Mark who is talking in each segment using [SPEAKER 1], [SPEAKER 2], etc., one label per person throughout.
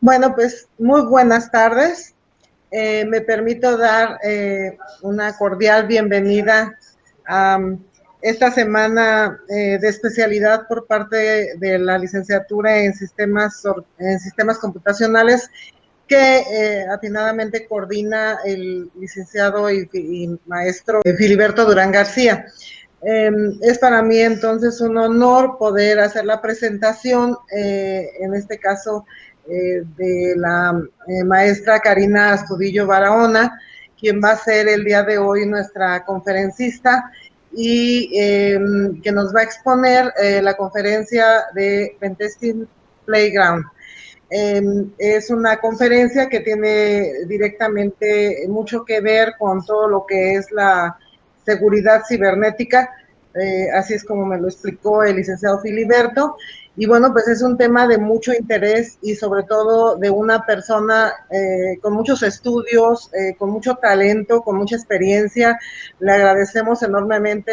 [SPEAKER 1] Bueno, pues muy buenas tardes. Me permito dar una cordial bienvenida a esta semana de especialidad por parte de la licenciatura en sistemas computacionales que atinadamente coordina el licenciado y maestro Filiberto Durán García. Es para mí entonces un honor poder hacer la presentación, en este caso, de la maestra Karina Astudillo Barahona, quien va a ser el día de hoy nuestra conferencista y que nos va a exponer la conferencia de Pentesting Playground. Es una conferencia que tiene directamente mucho que ver con todo lo que es la seguridad cibernética, así es como me lo explicó el licenciado Filiberto, y bueno, pues es un tema de mucho interés y sobre todo de una persona con muchos estudios, con mucho talento, con mucha experiencia. Le agradecemos enormemente,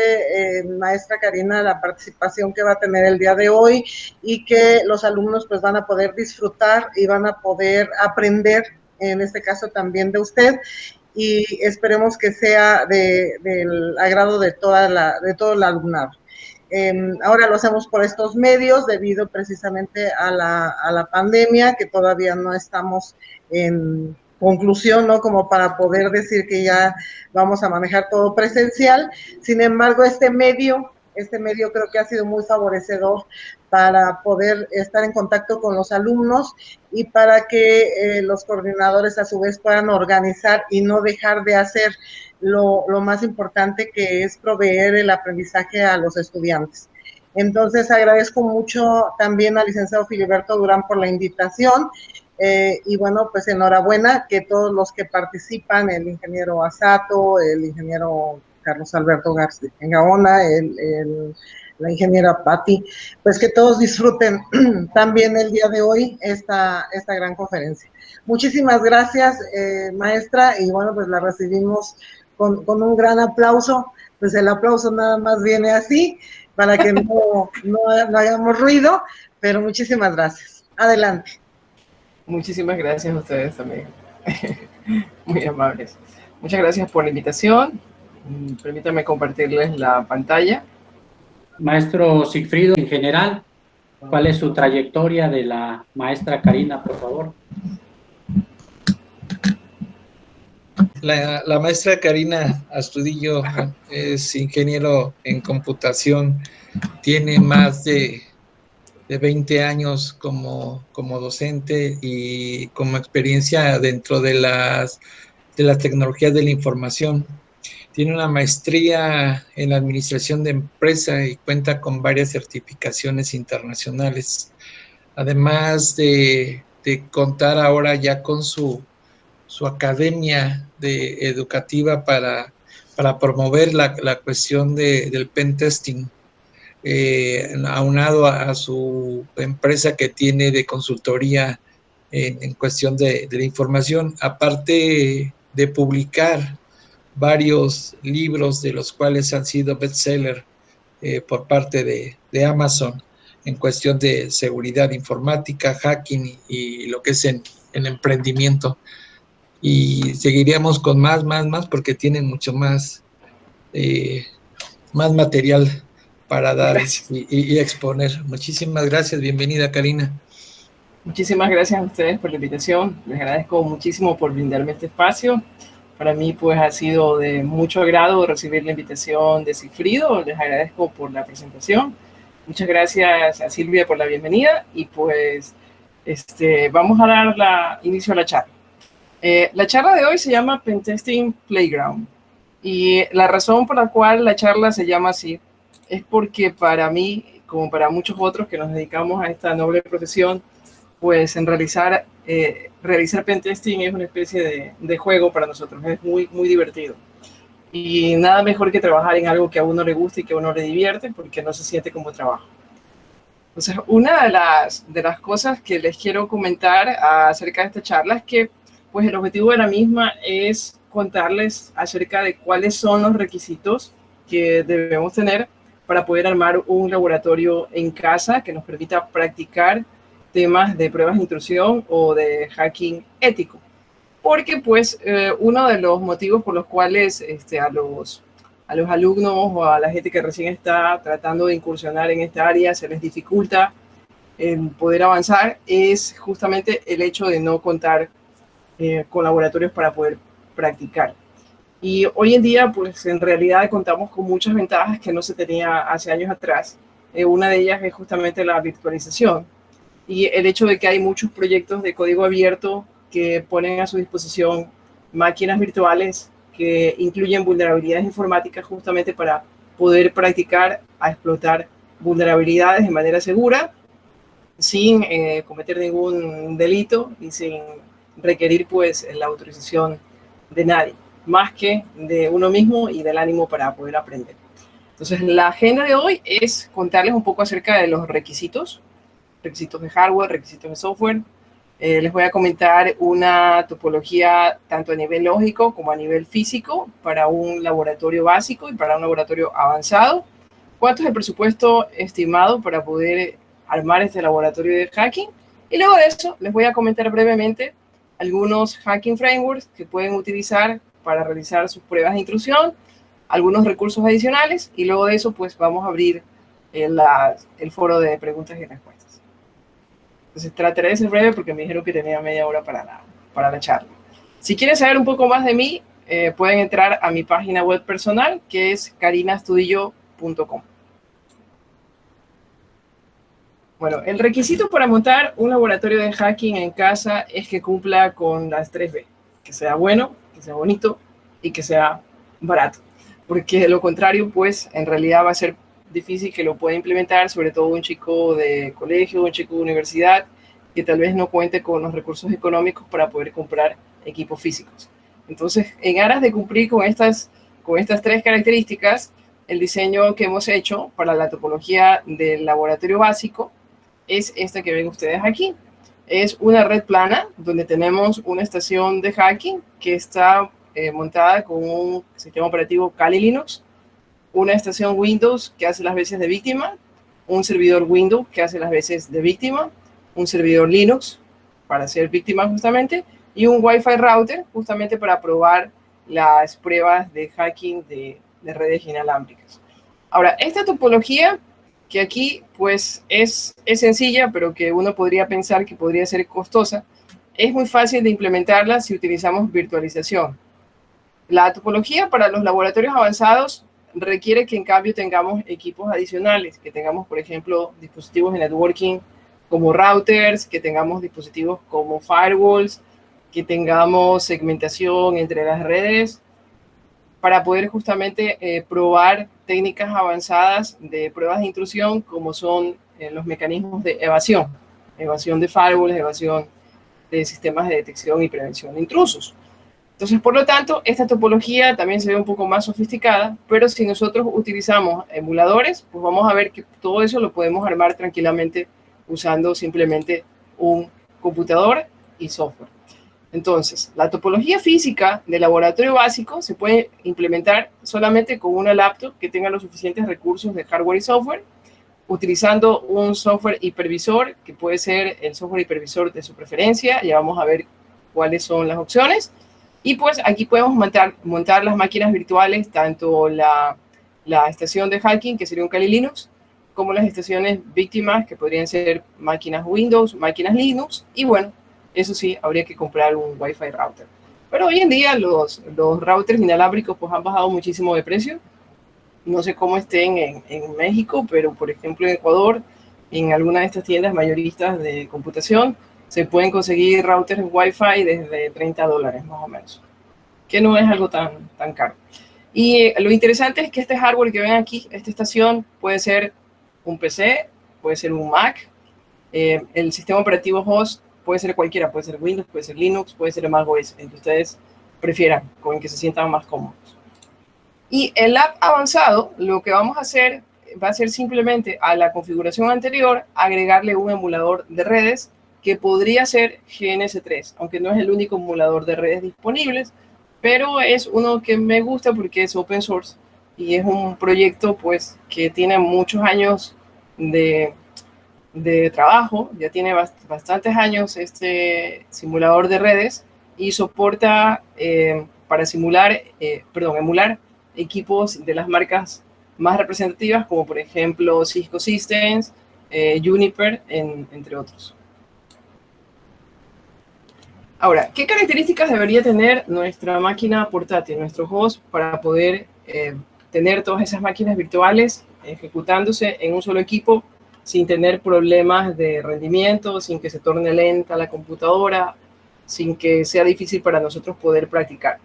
[SPEAKER 1] maestra Karina, la participación que va a tener el día de hoy y que los alumnos pues van a poder disfrutar y van a poder aprender, en este caso también de usted, y esperemos que sea del agrado de todo el alumnado. Ahora lo hacemos por estos medios debido precisamente a la pandemia, que todavía no estamos en conclusión, ¿no? Como para poder decir que ya vamos a manejar todo presencial. Sin embargo, este medio creo que ha sido muy favorecedor para poder estar en contacto con los alumnos y para que los coordinadores a su vez puedan organizar y no dejar de hacer lo más importante, que es proveer el aprendizaje a los estudiantes. Entonces agradezco mucho también al licenciado Filiberto Durán por la invitación, y bueno, pues enhorabuena que todos los que participan, el ingeniero Asato, el ingeniero Carlos Alberto García Gaona, la ingeniera Patti, pues que todos disfruten también el día de hoy esta gran conferencia. Muchísimas gracias, maestra, y bueno, pues la recibimos con un gran aplauso. Pues el aplauso nada más viene así, para que no hagamos ruido, pero muchísimas gracias. Adelante.
[SPEAKER 2] Muchísimas gracias a ustedes también. Muy amables. Muchas gracias por la invitación. Permítanme compartirles la pantalla.
[SPEAKER 3] Maestro Sigfrido, en general, ¿cuál es su trayectoria de la maestra Karina, por favor?
[SPEAKER 4] La maestra Karina Astudillo es ingeniero en computación, tiene más de 20 años como docente y como experiencia dentro de las tecnologías de la información. Tiene una maestría en la administración de empresa y cuenta con varias certificaciones internacionales. Además de contar ahora ya con su academia educativa para promover la cuestión del pen testing, aunado a su empresa que tiene de consultoría en cuestión de la información, aparte de publicar varios libros de los cuales han sido bestseller por parte de Amazon en cuestión de seguridad informática, hacking y lo que es en emprendimiento. Y seguiríamos con más, porque tienen mucho más material para dar y exponer. Muchísimas gracias, bienvenida Karina.
[SPEAKER 2] Muchísimas gracias a ustedes por la invitación. Les agradezco muchísimo por brindarme este espacio. Para mí pues ha sido de mucho agrado recibir la invitación de Sigfrido. Les agradezco por la presentación. Muchas gracias a Silvia por la bienvenida y pues vamos a dar inicio a la charla. La charla de hoy se llama Pentesting Playground y la razón por la cual la charla se llama así es porque para mí, como para muchos otros que nos dedicamos a esta noble profesión, pues en realizar pentesting es una especie de juego para nosotros, es muy, muy divertido. Y nada mejor que trabajar en algo que a uno le gusta y que a uno le divierte, porque no se siente como trabajo. Entonces, una de las cosas que les quiero comentar acerca de esta charla es que pues el objetivo de la misma es contarles acerca de cuáles son los requisitos que debemos tener para poder armar un laboratorio en casa que nos permita practicar temas de pruebas de intrusión o de hacking ético. Porque pues uno de los motivos por los cuales a los alumnos o a la gente que recién está tratando de incursionar en esta área se les dificulta poder avanzar es justamente el hecho de no contar con laboratorios para poder practicar. Y hoy en día, pues en realidad contamos con muchas ventajas que no se tenía hace años atrás. Una de ellas es justamente la virtualización y el hecho de que hay muchos proyectos de código abierto que ponen a su disposición máquinas virtuales que incluyen vulnerabilidades informáticas justamente para poder practicar a explotar vulnerabilidades de manera segura, sin cometer ningún delito y sin requerir pues la autorización de nadie, más que de uno mismo y del ánimo para poder aprender. Entonces, la agenda de hoy es contarles un poco acerca de los requisitos de hardware, requisitos de software. Les voy a comentar una topología tanto a nivel lógico como a nivel físico para un laboratorio básico y para un laboratorio avanzado. ¿Cuánto es el presupuesto estimado para poder armar este laboratorio de hacking? Y luego de eso les voy a comentar brevemente algunos hacking frameworks que pueden utilizar para realizar sus pruebas de intrusión, algunos recursos adicionales y luego de eso pues vamos a abrir el foro de preguntas y respuestas. Entonces trataré de ser breve porque me dijeron que tenía media hora para la charla. Si quieren saber un poco más de mí, pueden entrar a mi página web personal que es carinastudillo.com. Bueno, el requisito para montar un laboratorio de hacking en casa es que cumpla con las 3B, que sea bueno, que sea bonito y que sea barato, porque de lo contrario, pues en realidad va a ser difícil que lo pueda implementar, sobre todo un chico de colegio, un chico de universidad, que tal vez no cuente con los recursos económicos para poder comprar equipos físicos. Entonces, en aras de cumplir con estas 3 características, el diseño que hemos hecho para la topología del laboratorio básico es esta que ven ustedes aquí. Es una red plana donde tenemos una estación de hacking que está montada con un sistema operativo Kali Linux, una estación Windows que hace las veces de víctima, un servidor Windows que hace las veces de víctima, un servidor Linux para ser víctima justamente, y un Wi-Fi router justamente para probar las pruebas de hacking de redes inalámbricas. Ahora, esta topología que aquí pues es sencilla, pero que uno podría pensar que podría ser costosa, es muy fácil de implementarla si utilizamos virtualización. La topología para los laboratorios avanzados requiere que en cambio tengamos equipos adicionales, que tengamos, por ejemplo, dispositivos de networking como routers, que tengamos dispositivos como firewalls, que tengamos segmentación entre las redes, para poder justamente probar técnicas avanzadas de pruebas de intrusión, como son los mecanismos de evasión de firewalls, evasión de sistemas de detección y prevención de intrusos. Entonces, por lo tanto, esta topología también se ve un poco más sofisticada, pero si nosotros utilizamos emuladores, pues vamos a ver que todo eso lo podemos armar tranquilamente usando simplemente un computador y software. Entonces, la topología física del laboratorio básico se puede implementar solamente con una laptop que tenga los suficientes recursos de hardware y software, utilizando un software hipervisor, que puede ser el software hipervisor de su preferencia. Ya vamos a ver cuáles son las opciones. Y pues aquí podemos montar las máquinas virtuales, tanto la estación de hacking, que sería un Kali Linux, como las estaciones víctimas, que podrían ser máquinas Windows, máquinas Linux, y bueno, eso sí, habría que comprar un Wi-Fi router. Pero hoy en día los routers inalámbricos pues han bajado muchísimo de precio. No sé cómo estén en México, pero por ejemplo en Ecuador, en alguna de estas tiendas mayoristas de computación, se pueden conseguir routers Wi-Fi desde $30 más o menos, que no es algo tan caro. Y lo interesante es que este hardware que ven aquí, esta estación, puede ser un PC, puede ser un Mac, el sistema operativo host puede ser cualquiera, puede ser Windows, puede ser Linux, puede ser macOS, el que ustedes prefieran, con el que se sientan más cómodos. Y el lab avanzado, lo que vamos a hacer va a ser simplemente a la configuración anterior agregarle un emulador de redes que podría ser GNS3, aunque no es el único emulador de redes disponibles, pero es uno que me gusta porque es open source y es un proyecto pues que tiene muchos años de de trabajo, ya tiene bastantes años este simulador de redes y soporta para emular equipos de las marcas más representativas, como por ejemplo Cisco Systems, Juniper, entre otros. Ahora, ¿qué características debería tener nuestra máquina portátil, nuestro host, para poder tener todas esas máquinas virtuales ejecutándose en un solo equipo sin tener problemas de rendimiento, sin que se torne lenta la computadora, sin que sea difícil para nosotros poder practicar?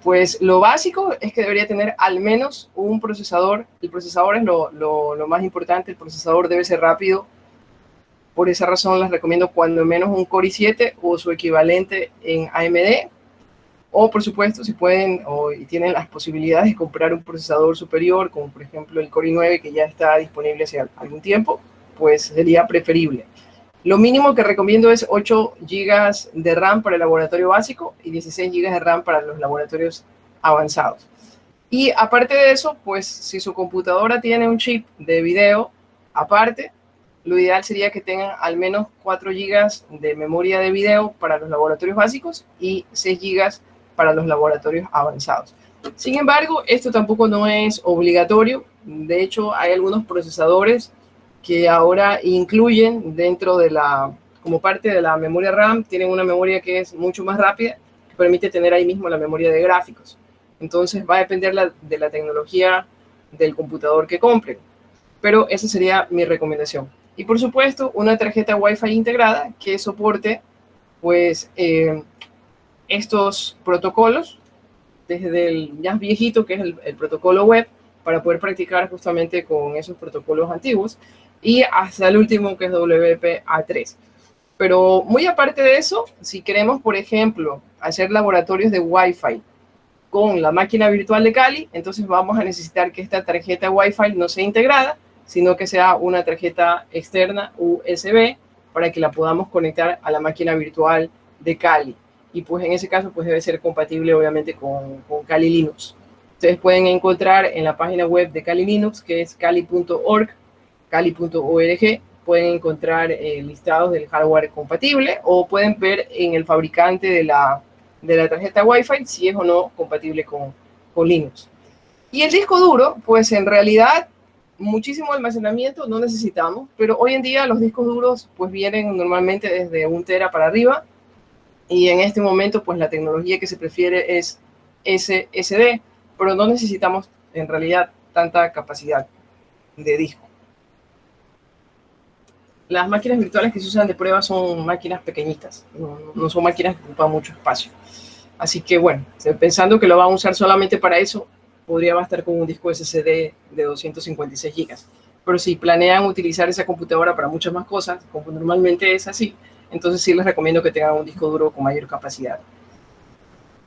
[SPEAKER 2] Pues lo básico es que debería tener al menos un procesador. El procesador es lo más importante. El procesador debe ser rápido. Por esa razón les recomiendo cuando menos un Core i7 o su equivalente en AMD. O por supuesto, si pueden y tienen las posibilidades de comprar un procesador superior, como por ejemplo el Core i9, que ya está disponible hace algún tiempo, pues sería preferible. Lo mínimo que recomiendo es 8 GB de RAM para el laboratorio básico y 16 GB de RAM para los laboratorios avanzados. Y aparte de eso, pues si su computadora tiene un chip de video aparte, lo ideal sería que tengan al menos 4 GB de memoria de video para los laboratorios básicos y 6 GB para los laboratorios avanzados. Sin embargo, esto tampoco no es obligatorio. De hecho, hay algunos procesadores que ahora incluyen dentro de como parte de la memoria RAM, tienen una memoria que es mucho más rápida, que permite tener ahí mismo la memoria de gráficos. Entonces va a depender de la tecnología del computador que compren. Pero esa sería mi recomendación. Y por supuesto, una tarjeta Wi-Fi integrada que soporte pues estos protocolos, desde el más viejito, que es el protocolo web, para poder practicar justamente con esos protocolos antiguos, y hasta el último, que es WPA3. Pero muy aparte de eso, si queremos, por ejemplo, hacer laboratorios de Wi-Fi con la máquina virtual de Kali, entonces vamos a necesitar que esta tarjeta Wi-Fi no sea integrada, sino que sea una tarjeta externa USB para que la podamos conectar a la máquina virtual de Kali. Y pues en ese caso pues debe ser compatible obviamente con Kali Linux. Ustedes pueden encontrar en la página web de Kali Linux, que es kali.org, kali.org, pueden encontrar listados del hardware compatible, o pueden ver en el fabricante de la tarjeta Wi-Fi si es o no compatible con Linux. Y el disco duro, pues en realidad muchísimo almacenamiento no necesitamos, pero hoy en día los discos duros pues vienen normalmente desde 1 tera para arriba, y en este momento pues la tecnología que se prefiere es SSD, pero no necesitamos en realidad tanta capacidad de disco. Las máquinas virtuales que se usan de prueba son máquinas pequeñitas, no son máquinas que ocupan mucho espacio. Así que bueno, pensando que lo van a usar solamente para eso, podría bastar con un disco SSD de 256 GB. Pero si planean utilizar esa computadora para muchas más cosas, como normalmente es así, entonces sí les recomiendo que tengan un disco duro con mayor capacidad.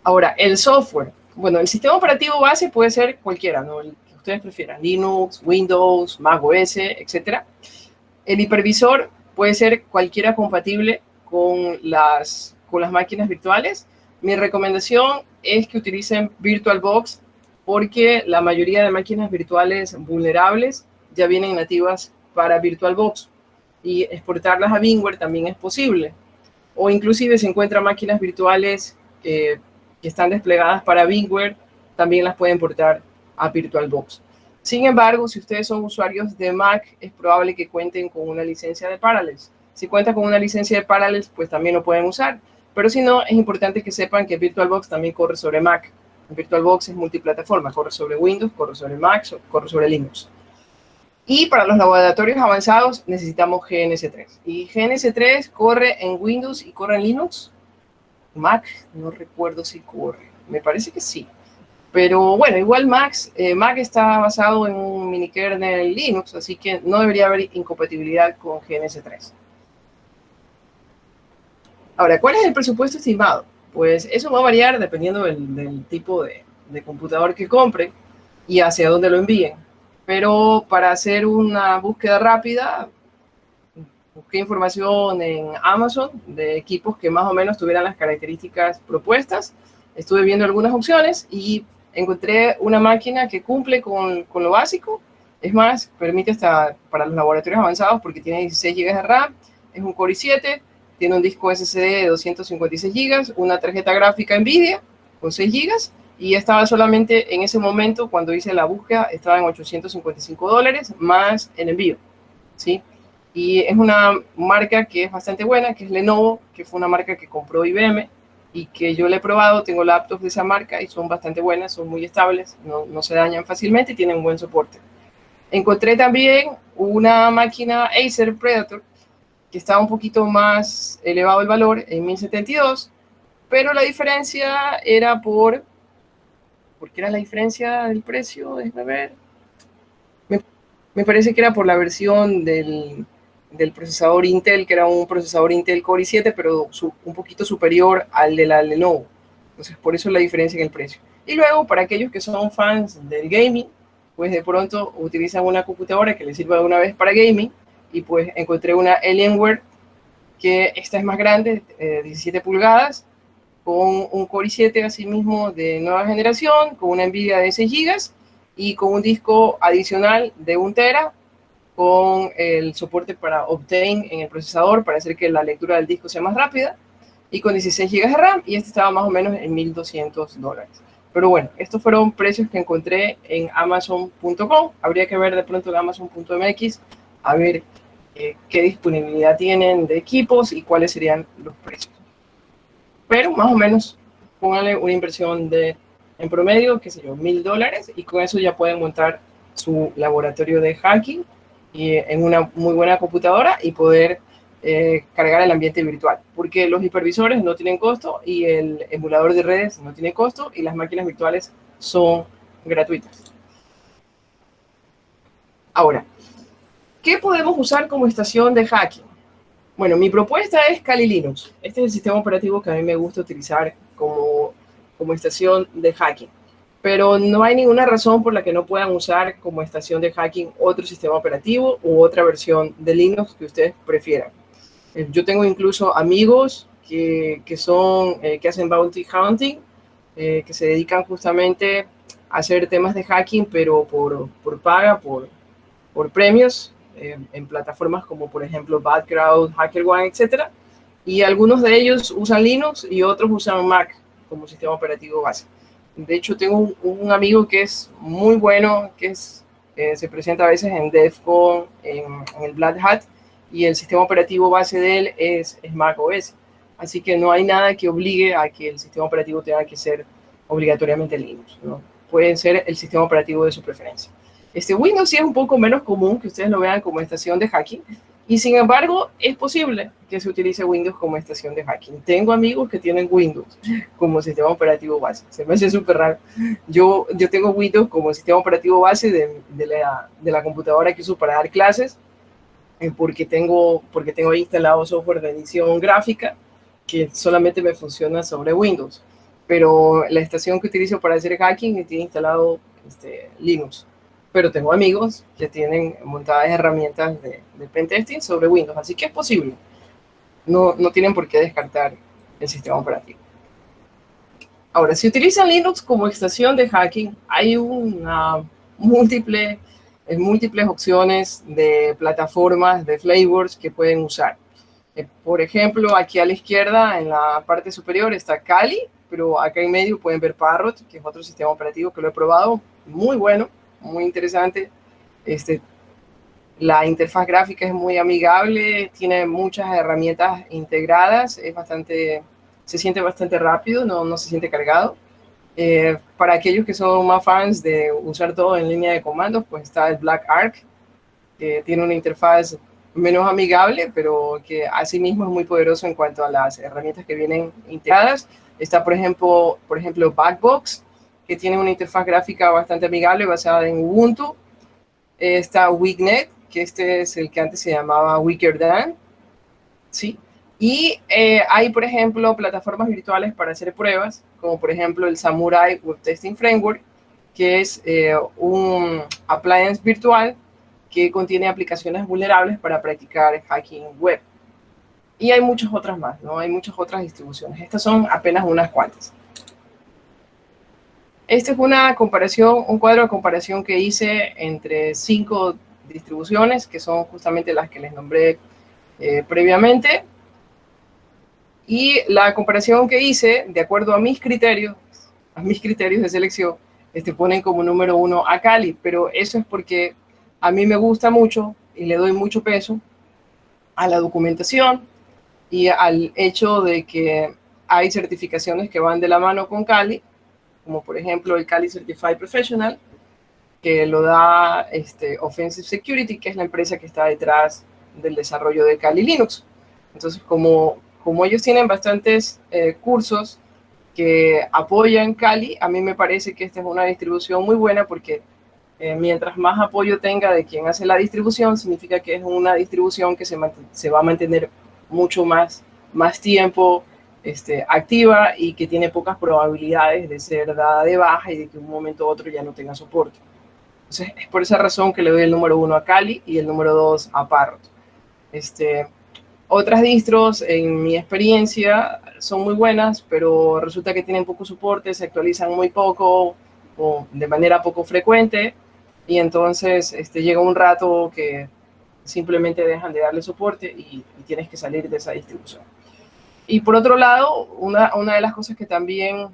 [SPEAKER 2] Ahora, el software. Bueno, el sistema operativo base puede ser cualquiera, ¿no? El que ustedes prefieran, Linux, Windows, Mac OS, etc. El hipervisor puede ser cualquiera compatible con las máquinas virtuales. Mi recomendación es que utilicen VirtualBox, porque la mayoría de máquinas virtuales vulnerables ya vienen nativas para VirtualBox, y exportarlas a VMware también es posible. O inclusive se encuentran máquinas virtuales que están desplegadas para VMware, también las pueden portar a VirtualBox. Sin embargo, si ustedes son usuarios de Mac, es probable que cuenten con una licencia de Parallels. Si cuentan con una licencia de Parallels, pues también lo pueden usar. Pero si no, es importante que sepan que VirtualBox también corre sobre Mac. VirtualBox es multiplataforma, corre sobre Windows, corre sobre Mac, corre sobre Linux. Y para los laboratorios avanzados necesitamos GNS3. Y GNS3 corre en Windows y corre en Linux. Mac, no recuerdo si corre. Me parece que sí. Pero bueno, igual Mac está basado en un minikernel Linux, así que no debería haber incompatibilidad con GNS3. Ahora, ¿cuál es el presupuesto estimado? Pues eso va a variar dependiendo del tipo de computador que compren y hacia dónde lo envíen. Pero para hacer una búsqueda rápida, busqué información en Amazon de equipos que más o menos tuvieran las características propuestas. Estuve viendo algunas opciones y encontré una máquina que cumple con lo básico Es más, permite hasta para los laboratorios avanzados porque tiene 16 GB de RAM, es un Core i7, tiene un disco SSD de 256 GB, una tarjeta gráfica NVIDIA con 6 GB, y estaba solamente en ese momento, cuando hice la búsqueda, estaba en $855 más el envío, ¿sí? Y es una marca que es bastante buena, que es Lenovo, que fue una marca que compró IBM y que yo le he probado. Tengo laptops de esa marca y son bastante buenas, son muy estables, no se dañan fácilmente y tienen buen soporte. Encontré también una máquina Acer Predator que estaba un poquito más elevado el valor, en 1072, pero la diferencia era ¿por qué era la diferencia del precio? Déjame ver. Me parece que era por la versión del procesador Intel, que era un procesador Intel Core i7, pero un poquito superior al de la Lenovo. Entonces, por eso la diferencia en el precio. Y luego, para aquellos que son fans del gaming, pues de pronto utilizan una computadora que les sirva de una vez para gaming, y pues encontré una Alienware, que esta es más grande, 17 pulgadas, con un Core i7 así mismo de nueva generación, con una NVIDIA de 6 GB y con un disco adicional de 1 tera, con el soporte para Optane en el procesador para hacer que la lectura del disco sea más rápida, y con 16 GB de RAM, y este estaba más o menos en $1,200. Pero bueno, estos fueron precios que encontré en Amazon.com. Habría que ver de pronto en Amazon.mx a ver qué disponibilidad tienen de equipos y cuáles serían los precios. Pero más o menos, pónganle una inversión en promedio, qué sé yo, $1,000, y con eso ya pueden montar su laboratorio de hacking y en una muy buena computadora y poder cargar el ambiente virtual, porque los hipervisores no tienen costo y el emulador de redes no tiene costo y las máquinas virtuales son gratuitas. Ahora, ¿qué podemos usar como estación de hacking? Bueno, mi propuesta es Kali Linux. Este es el sistema operativo que a mí me gusta utilizar como estación de hacking. Pero no hay ninguna razón por la que no puedan usar como estación de hacking otro sistema operativo u otra versión de Linux que ustedes prefieran. Yo tengo incluso amigos que hacen bounty hunting, que se dedican justamente a hacer temas de hacking, pero por paga, por premios, en plataformas como por ejemplo Badcrowd, HackerOne, etc. Y algunos de ellos usan Linux y otros usan Mac como sistema operativo base. De hecho, tengo un amigo que es muy bueno, se presenta a veces en DEF CON, en el Black Hat, y el sistema operativo base de él es Mac OS. Así que no hay nada que obligue a que el sistema operativo tenga que ser obligatoriamente Linux, ¿no? Puede ser el sistema operativo de su preferencia. Windows sí es un poco menos común que ustedes lo vean como estación de hacking, y sin embargo es posible que se utilice Windows como estación de hacking. Tengo amigos que tienen Windows como sistema operativo base. Se me hace súper raro. Yo tengo Windows como sistema operativo base de la computadora que uso para dar clases, porque tengo ahí instalado software de edición gráfica que solamente me funciona sobre Windows. Pero la estación que utilizo para hacer hacking tiene instalado Linux. Pero tengo amigos que tienen montadas herramientas de pentesting sobre Windows, así que es posible. No tienen por qué descartar el sistema operativo. Ahora, si utilizan Linux como estación de hacking, hay múltiples opciones de plataformas, de flavors que pueden usar. Por ejemplo, aquí a la izquierda, en la parte superior, está Kali, pero acá en medio pueden ver Parrot, que es otro sistema operativo que lo he probado, muy bueno, muy interesante. La interfaz gráfica es muy amigable, tiene muchas herramientas integradas, se siente bastante rápido, no se siente cargado. Para aquellos que son más fans de usar todo en línea de comandos, pues está el Black Arc, que tiene una interfaz menos amigable, pero que asimismo es muy poderoso en cuanto a las herramientas que vienen integradas. Está, por ejemplo, Backbox, que tiene una interfaz gráfica bastante amigable basada en Ubuntu. Está Wignet, que este es el que antes se llamaba Wikerdam, ¿sí? Y hay, por ejemplo, plataformas virtuales para hacer pruebas, como por ejemplo el Samurai Web Testing Framework, que es un appliance virtual que contiene aplicaciones vulnerables para practicar hacking web. Y hay muchas otras más, ¿no? Hay muchas otras distribuciones. Estas son apenas unas cuantas. Esta es una comparación, un cuadro de comparación que hice entre 5 distribuciones, que son justamente las que les nombré previamente. Y la comparación que hice, de acuerdo a mis criterios de selección, ponen como número 1 a Kali, pero eso es porque a mí me gusta mucho y le doy mucho peso a la documentación y al hecho de que hay certificaciones que van de la mano con Kali, como por ejemplo el Kali Certified Professional, que lo da Offensive Security, que es la empresa que está detrás del desarrollo de Kali Linux. Entonces, como ellos tienen bastantes cursos que apoyan Kali, a mí me parece que esta es una distribución muy buena porque mientras más apoyo tenga de quien hace la distribución, significa que es una distribución que se va a mantener mucho más tiempo activa y que tiene pocas probabilidades de ser dada de baja y de que un momento u otro ya no tenga soporte. Entonces, es por esa razón que le doy el número 1 a Kali y el número 2 a Parrot. Otras distros, en mi experiencia, son muy buenas, pero resulta que tienen poco soporte, se actualizan muy poco o de manera poco frecuente, y entonces llega un rato que simplemente dejan de darle soporte y tienes que salir de esa distribución. Y por otro lado, una de las cosas que también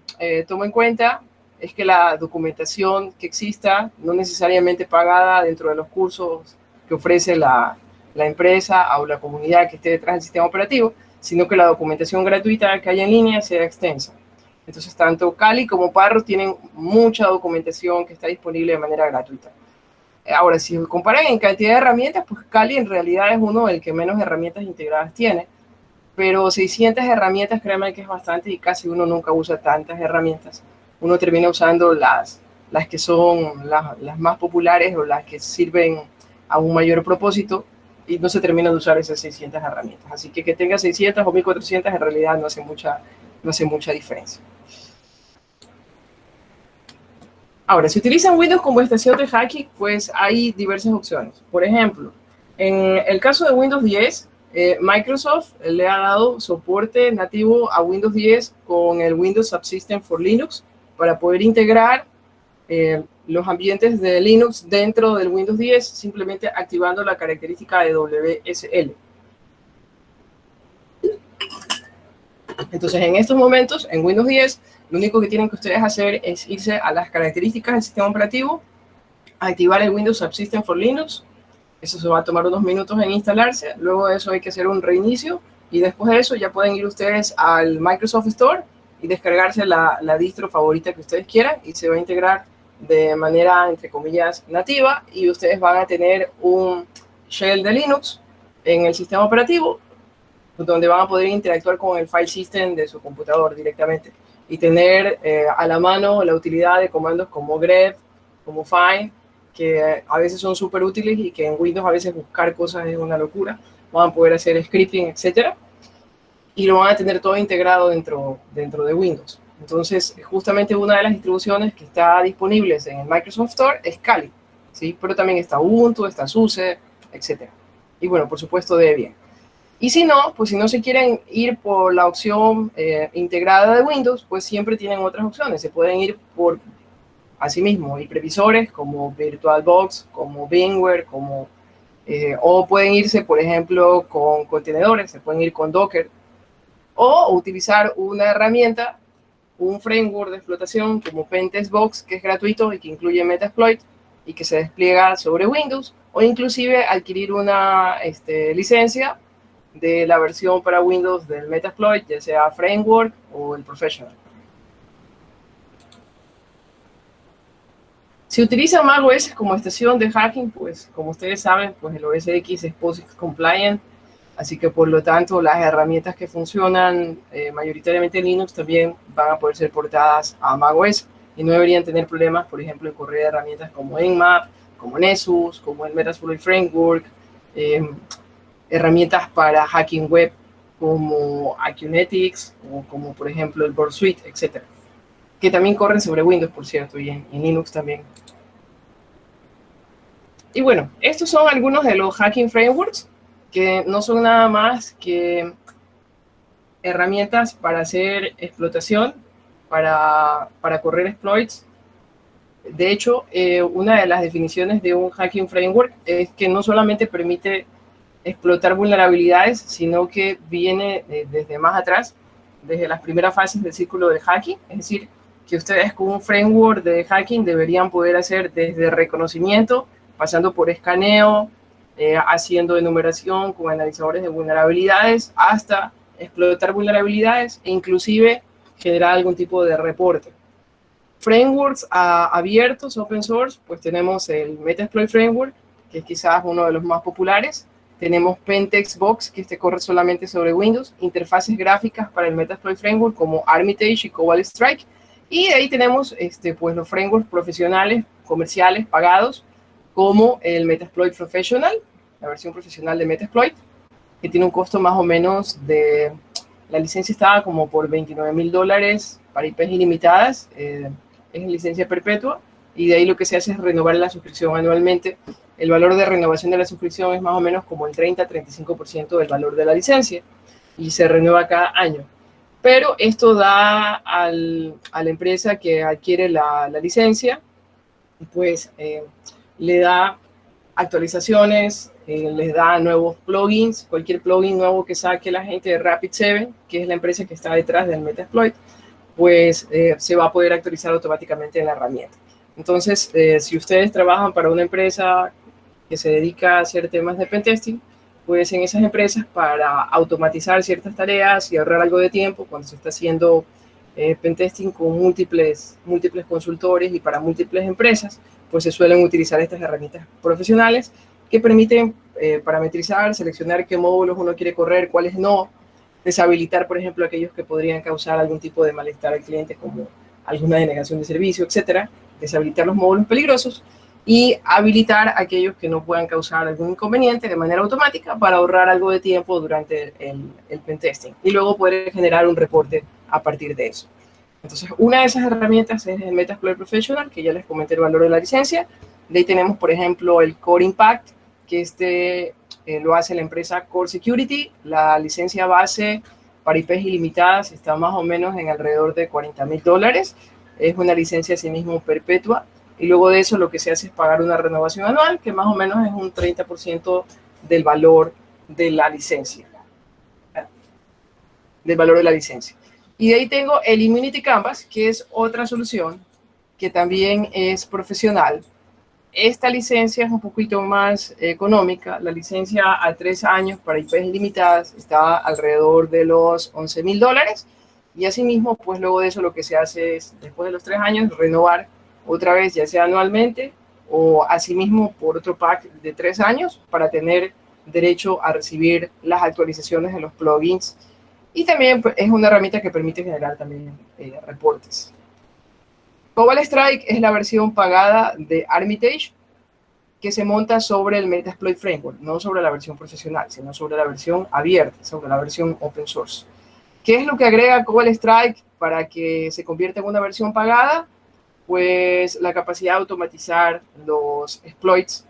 [SPEAKER 2] tomo en cuenta es que la documentación que exista, no necesariamente pagada dentro de los cursos que ofrece la empresa o la comunidad que esté detrás del sistema operativo, sino que la documentación gratuita que haya en línea sea extensa. Entonces, tanto Kali como Parrot tienen mucha documentación que está disponible de manera gratuita. Ahora, si comparan en cantidad de herramientas, pues Kali en realidad es uno del que menos herramientas integradas tiene, pero 600 herramientas, créanme que es bastante y casi uno nunca usa tantas herramientas. Uno termina usando las que son las más populares o las que sirven a un mayor propósito y no se termina de usar esas 600 herramientas. Así que tenga 600 o 1400 en realidad no hace mucha diferencia. Ahora, si utilizan Windows como estación de hacking, pues hay diversas opciones. Por ejemplo, en el caso de Windows 10, Microsoft le ha dado soporte nativo a Windows 10 con el Windows Subsystem for Linux para poder integrar los ambientes de Linux dentro del Windows 10 simplemente activando la característica de WSL. Entonces, en estos momentos, en Windows 10, lo único que tienen que ustedes hacer es irse a las características del sistema operativo, activar el Windows Subsystem for Linux. Eso se va a tomar unos minutos en instalarse. Luego de eso hay que hacer un reinicio y después de eso ya pueden ir ustedes al Microsoft Store y descargarse la distro favorita que ustedes quieran y se va a integrar de manera, entre comillas, nativa y ustedes van a tener un shell de Linux en el sistema operativo donde van a poder interactuar con el file system de su computador directamente y tener a la mano la utilidad de comandos como grep, como find, que a veces son súper útiles y que en Windows a veces buscar cosas es una locura. Van a poder hacer scripting, etcétera, y lo van a tener todo integrado dentro de Windows. Entonces, justamente una de las distribuciones que está disponibles en el Microsoft Store es Kali, ¿sí? Pero también está Ubuntu, está SUSE, etcétera. Y bueno, por supuesto Debian. Y si no, pues si no se quieren ir por la opción integrada de Windows, pues siempre tienen otras opciones. Se pueden ir por asimismo y previsores como VirtualBox, como VMware, o pueden irse, por ejemplo, con contenedores, se pueden ir con Docker, o utilizar una herramienta, un framework de explotación como Pentestbox, que es gratuito y que incluye Metasploit y que se despliega sobre Windows, o inclusive adquirir una licencia de la versión para Windows del Metasploit, ya sea Framework o el Professional. Si utilizan macOS como estación de hacking, pues como ustedes saben, pues el OS X es POSIX compliant, así que por lo tanto las herramientas que funcionan mayoritariamente en Linux también van a poder ser portadas a macOS y no deberían tener problemas, por ejemplo, en correr herramientas como Nmap, como Nessus, como el Metasploit Framework, herramientas para hacking web como Acunetics o como por ejemplo el Burp Suite, etcétera, que también corren sobre Windows, por cierto, y en Linux también. Y bueno, estos son algunos de los hacking frameworks que no son nada más que herramientas para hacer explotación, para correr exploits De hecho, una de las definiciones de un hacking framework es que no solamente permite explotar vulnerabilidades, sino que viene desde más atrás, desde las primeras fases del círculo del hacking. Es decir, que ustedes con un framework de hacking deberían poder hacer desde reconocimiento, pasando por escaneo, haciendo enumeración con analizadores de vulnerabilidades, hasta explotar vulnerabilidades e inclusive generar algún tipo de reporte. Frameworks abiertos, open source, pues tenemos el Metasploit Framework, que es quizás uno de los más populares. Tenemos Pentext Box, que este corre solamente sobre Windows. Interfaces gráficas para el Metasploit Framework como Armitage y Cobalt Strike. Y de ahí tenemos pues los frameworks profesionales, comerciales, pagados, como el Metasploit Professional, la versión profesional de Metasploit, que tiene un costo más o menos de... La licencia estaba como por $29,000 para IPs ilimitadas. Es licencia perpetua, y de ahí lo que se hace es renovar la suscripción anualmente. El valor de renovación de la suscripción es más o menos como el 30-35% del valor de la licencia, y se renueva cada año. Pero esto da a la empresa que adquiere la licencia, pues le da actualizaciones, les da nuevos plugins, cualquier plugin nuevo que saque la gente de Rapid7, que es la empresa que está detrás del Metasploit, pues se va a poder actualizar automáticamente en la herramienta. Entonces, si ustedes trabajan para una empresa que se dedica a hacer temas de pentesting, pues en esas empresas, para automatizar ciertas tareas y ahorrar algo de tiempo cuando se está haciendo pentesting con múltiples consultores y para múltiples empresas, pues se suelen utilizar estas herramientas profesionales que permiten parametrizar, seleccionar qué módulos uno quiere correr, cuáles no, deshabilitar, por ejemplo, aquellos que podrían causar algún tipo de malestar al cliente, como alguna denegación de servicio, etcétera, deshabilitar los módulos peligrosos y habilitar aquellos que no puedan causar algún inconveniente de manera automática para ahorrar algo de tiempo durante el pentesting y luego poder generar un reporte a partir de eso. Entonces, una de esas herramientas es el Metasploit Professional, que ya les comenté el valor de la licencia. De ahí tenemos, por ejemplo, el Core Impact, que lo hace la empresa Core Security. La licencia base para IPs ilimitadas está más o menos en alrededor de $40,000. Es una licencia asimismo perpetua. Y luego de eso lo que se hace es pagar una renovación anual, que más o menos es un 30% del valor de la licencia. Del valor de la licencia. Y de ahí tengo el Immunity Canvas, que es otra solución que también es profesional. Esta licencia es un poquito más económica. La licencia a 3 años para IPs limitadas está alrededor de los $11,000. Y asimismo, pues luego de eso lo que se hace es, después de los 3 años, renovar otra vez, ya sea anualmente o asimismo por otro pack de 3 años para tener derecho a recibir las actualizaciones de los plugins. Y también pues, es una herramienta que permite generar también reportes. Cobalt Strike es la versión pagada de Armitage, que se monta sobre el Metasploit Framework, no sobre la versión profesional, sino sobre la versión abierta, sobre la versión open source. ¿Qué es lo que agrega Cobalt Strike para que se convierta en una versión pagada? Pues la capacidad de automatizar los exploits,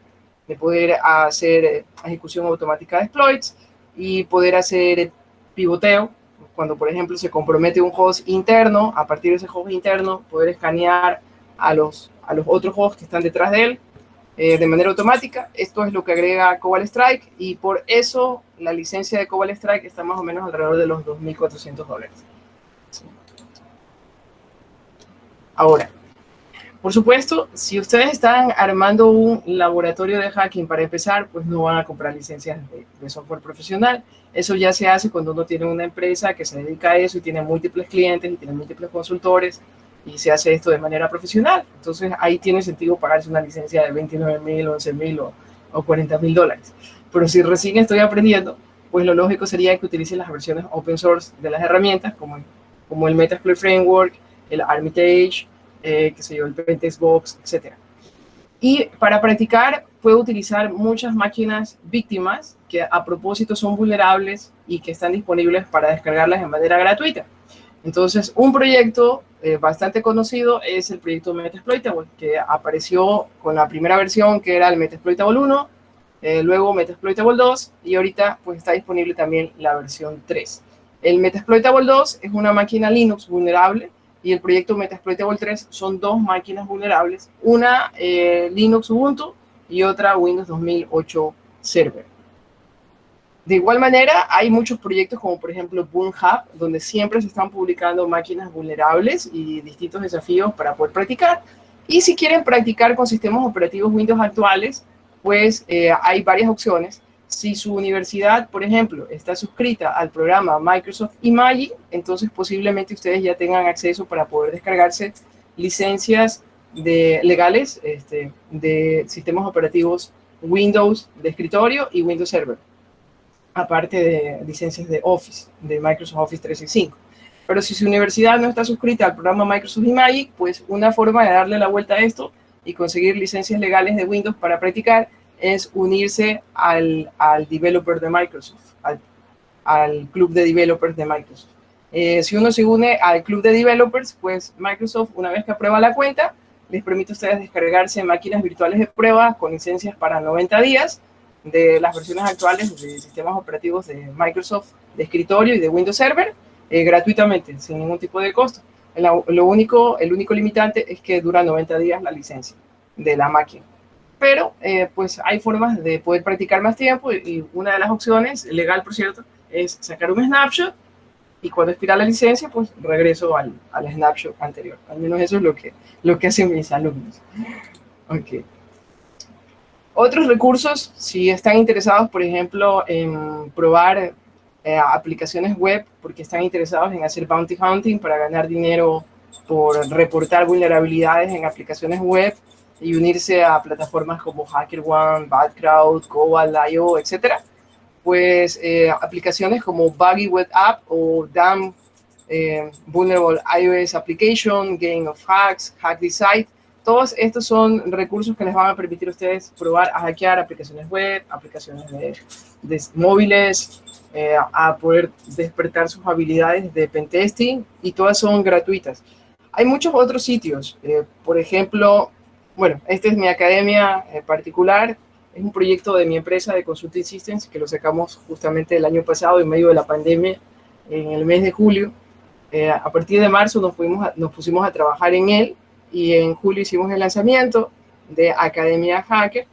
[SPEAKER 2] de poder hacer ejecución automática de exploits y poder hacer pivoteo. Cuando, por ejemplo, se compromete un host interno, a partir de ese host interno, poder escanear a los otros hosts que están detrás de él de manera automática. Esto es lo que agrega Cobalt Strike, y por eso la licencia de Cobalt Strike está más o menos alrededor de los $2,400. ¿Sí? Ahora, por supuesto, si ustedes están armando un laboratorio de hacking para empezar, pues no van a comprar licencias de software profesional. Eso ya se hace cuando uno tiene una empresa que se dedica a eso y tiene múltiples clientes y tiene múltiples consultores y se hace esto de manera profesional. Entonces ahí tiene sentido pagarse una licencia de $29,000, $11,000 o $40,000. Pero si recién estoy aprendiendo, pues lo lógico sería que utilice las versiones open source de las herramientas como el Metasploit Framework, el Armitage, qué sé yo, el Pentext Box, etc. Y para practicar puedo utilizar muchas máquinas víctimas que a propósito son vulnerables y que están disponibles para descargarlas de manera gratuita. Entonces, un proyecto bastante conocido es el proyecto Metasploitable, que apareció con la primera versión, que era el Metasploitable 1, luego Metasploitable 2, y ahorita pues está disponible también la versión 3. El Metasploitable 2 es una máquina Linux vulnerable y el proyecto Metasploitable 3 son dos máquinas vulnerables, una Linux Ubuntu y otra Windows 2008 Server. De igual manera, hay muchos proyectos como por ejemplo BoonHub, donde siempre se están publicando máquinas vulnerables y distintos desafíos para poder practicar. Y si quieren practicar con sistemas operativos Windows actuales, pues hay varias opciones. Si su universidad, por ejemplo, está suscrita al programa Microsoft Imagine, entonces posiblemente ustedes ya tengan acceso para poder descargarse licencias legales de sistemas operativos Windows de escritorio y Windows Server, aparte de licencias de Office, de Microsoft Office 365. Pero si su universidad no está suscrita al programa Microsoft Imagine, pues una forma de darle la vuelta a esto y conseguir licencias legales de Windows para practicar es unirse al developer de Microsoft, al club de developers de Microsoft. Si uno se une al club de developers, pues Microsoft, una vez que aprueba la cuenta, les permite a ustedes descargarse máquinas virtuales de prueba con licencias para 90 días de las versiones actuales de sistemas operativos de Microsoft de escritorio y de Windows Server, gratuitamente, sin ningún tipo de costo. El único limitante es que dura 90 días la licencia de la máquina. Pero pues hay formas de poder practicar más tiempo y una de las opciones, legal por cierto, es sacar un snapshot y cuando expira la licencia, pues regreso al snapshot anterior. Al menos eso es lo que hacen mis alumnos. Ok. Otros recursos, si están interesados, por ejemplo, en probar aplicaciones web, porque están interesados en hacer bounty hunting para ganar dinero por reportar vulnerabilidades en aplicaciones web y unirse a plataformas como HackerOne, BadCrowd, Cobalt.io, etc. Pues aplicaciones como Buggy Web App o DAM, Vulnerable iOS Application, Game of Hacks, Hack the Site. Todos estos son recursos que les van a permitir a ustedes probar a hackear aplicaciones web, aplicaciones de móviles, a poder despertar sus habilidades de pentesting, y todas son gratuitas. Hay muchos otros sitios, por ejemplo, bueno, esta es mi academia particular, es un proyecto de mi empresa de Consulting Systems que lo sacamos justamente el año pasado en medio de la pandemia, en el mes de julio. A partir de marzo nos pusimos a trabajar en él y en julio hicimos el lanzamiento de Academia Hacker.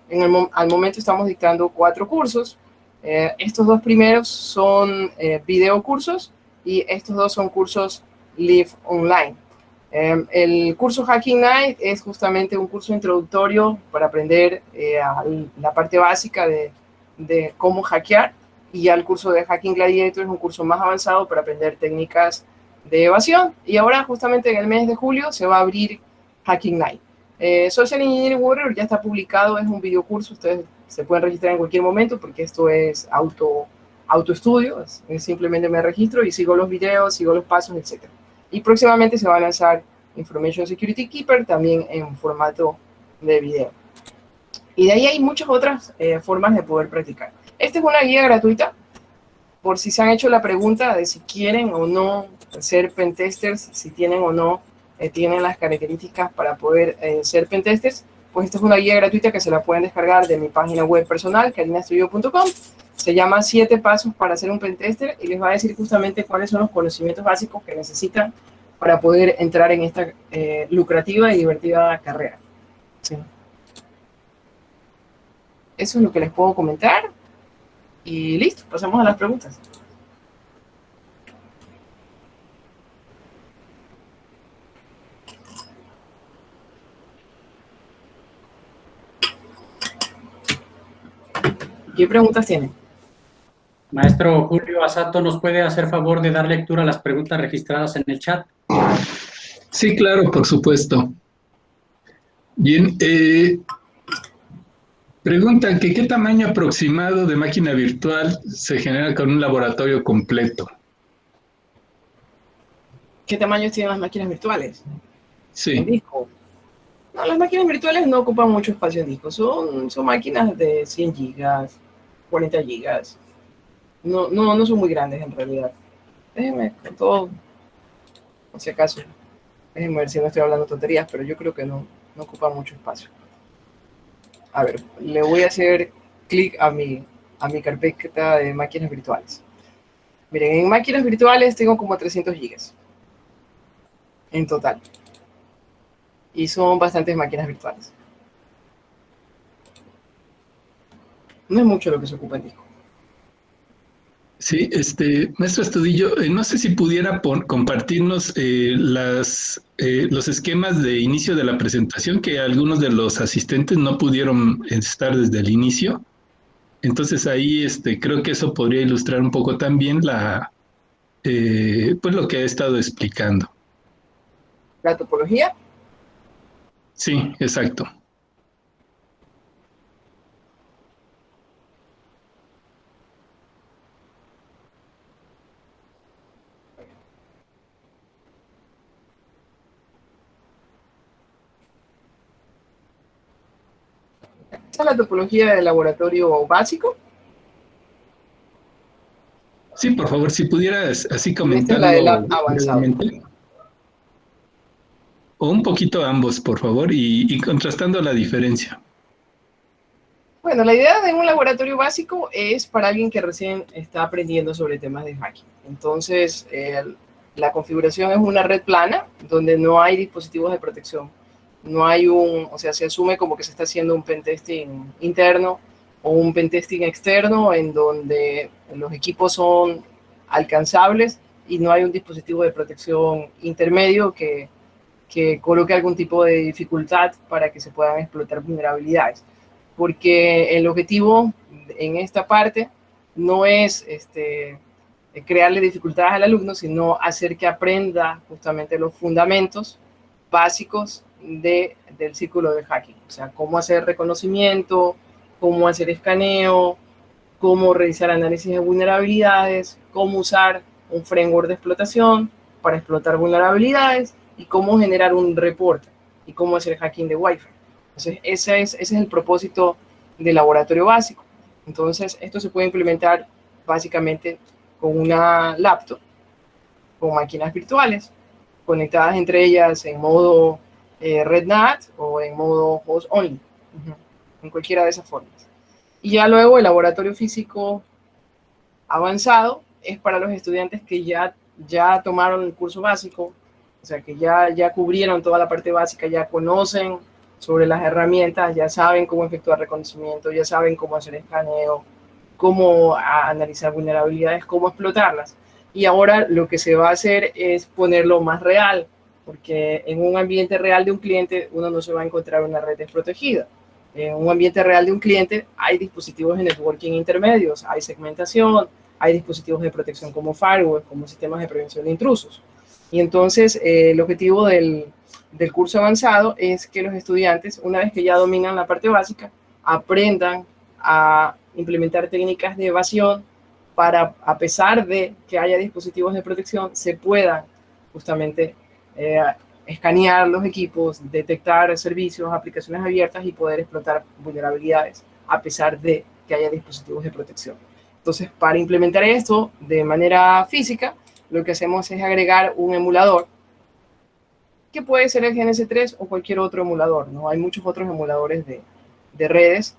[SPEAKER 2] Al momento estamos dictando 4 cursos. Estos 2 primeros son video cursos y estos 2 son cursos live online. El curso Hacking Night es justamente un curso introductorio para aprender la parte básica de cómo hackear, y ya el curso de Hacking Gladiator es un curso más avanzado para aprender técnicas de evasión. Y ahora justamente en el mes de julio se va a abrir Hacking Night. Social Engineering Warrior ya está publicado, es un video curso, ustedes se pueden registrar en cualquier momento porque esto es autoestudio, simplemente me registro y sigo los videos, sigo los pasos, etc. Y próximamente se va a lanzar Information Security Keeper también en formato de video. Y de ahí hay muchas otras formas de poder practicar. Esta es una guía gratuita por si se han hecho la pregunta de si quieren o no ser pentesters, si tienen o no tienen las características para poder ser pentesters. Pues esta es una guía gratuita que se la pueden descargar de mi página web personal, karinastudio.com. Se llama 7 pasos para ser un pentester y les va a decir justamente cuáles son los conocimientos básicos que necesitan para poder entrar en esta lucrativa y divertida carrera. Sí. Eso es lo que les puedo comentar. Y listo, pasamos a las preguntas. ¿Qué preguntas tienen?
[SPEAKER 3] Maestro Julio Asato, ¿nos puede hacer favor de dar lectura a las preguntas registradas en el chat?
[SPEAKER 5] Sí, claro, por supuesto. Bien, preguntan que qué tamaño aproximado de máquina virtual se genera con un laboratorio completo.
[SPEAKER 2] ¿Qué tamaños tienen las máquinas virtuales?
[SPEAKER 5] Sí.
[SPEAKER 2] En disco. No, las máquinas virtuales no ocupan mucho espacio en disco. Son máquinas de 100 gigas, 40 gigas. No son muy grandes en realidad. Déjenme con todo, por si acaso. Déjenme ver si no estoy hablando tonterías, pero yo creo que no ocupa mucho espacio. A ver, le voy a hacer clic a mi carpeta de máquinas virtuales. Miren, en máquinas virtuales tengo como 300 gigas. en total. Y son bastantes máquinas virtuales. No es mucho lo que se ocupa en disco.
[SPEAKER 5] Sí, maestro Astudillo, no sé si pudiera compartirnos los esquemas de inicio de la presentación, que algunos de los asistentes no pudieron estar desde el inicio. Entonces ahí creo que eso podría ilustrar un poco también pues lo que he estado explicando.
[SPEAKER 2] La topología.
[SPEAKER 5] Sí, exacto.
[SPEAKER 2] Esa es la topología del laboratorio básico.
[SPEAKER 5] Sí, por favor, si pudieras así
[SPEAKER 2] Y esta es la del
[SPEAKER 5] comentarlo
[SPEAKER 2] avanzado.
[SPEAKER 5] brevemente. O un poquito ambos, por favor, y contrastando la diferencia.
[SPEAKER 2] Bueno, la idea de un laboratorio básico es para alguien que recién está aprendiendo sobre temas de hacking. Entonces, la configuración es una red plana donde no hay dispositivos de protección. No hay o sea, se asume como que se está haciendo un pentesting interno o un pentesting externo en donde los equipos son alcanzables y no hay un dispositivo de protección intermedio que coloque algún tipo de dificultad para que se puedan explotar vulnerabilidades. Porque el objetivo en esta parte no es crearle dificultades al alumno, sino hacer que aprenda justamente los fundamentos básicos del círculo del hacking. O sea, cómo hacer reconocimiento, cómo hacer escaneo, cómo realizar análisis de vulnerabilidades, cómo usar un framework de explotación para explotar vulnerabilidades y cómo generar un reporte y cómo hacer hacking de Wi-Fi. Entonces, ese es el propósito del laboratorio básico. Entonces, esto se puede implementar básicamente con una laptop, con máquinas virtuales, conectadas entre ellas en modo Red NAT o en modo host only, en cualquiera de esas formas. Y ya luego el laboratorio físico avanzado es para los estudiantes que ya tomaron el curso básico, o sea, que ya cubrieron toda la parte básica, ya conocen sobre las herramientas, ya saben cómo efectuar reconocimiento, ya saben cómo hacer escaneo, cómo analizar vulnerabilidades, cómo explotarlas. Y ahora lo que se va a hacer es ponerlo más real, porque en un ambiente real de un cliente uno no se va a encontrar una red desprotegida. En un ambiente real de un cliente hay dispositivos de networking intermedios, hay segmentación, hay dispositivos de protección como firewall, como sistemas de prevención de intrusos. Y entonces el objetivo del curso avanzado es que los estudiantes, una vez que ya dominan la parte básica, aprendan a implementar técnicas de evasión para, a pesar de que haya dispositivos de protección, se puedan justamente escanear los equipos, detectar servicios, aplicaciones abiertas y poder explotar vulnerabilidades a pesar de que haya dispositivos de protección. Entonces, para implementar esto de manera física, lo que hacemos es agregar un emulador que puede ser el GNS3 o cualquier otro emulador, ¿no? Hay muchos otros emuladores de redes,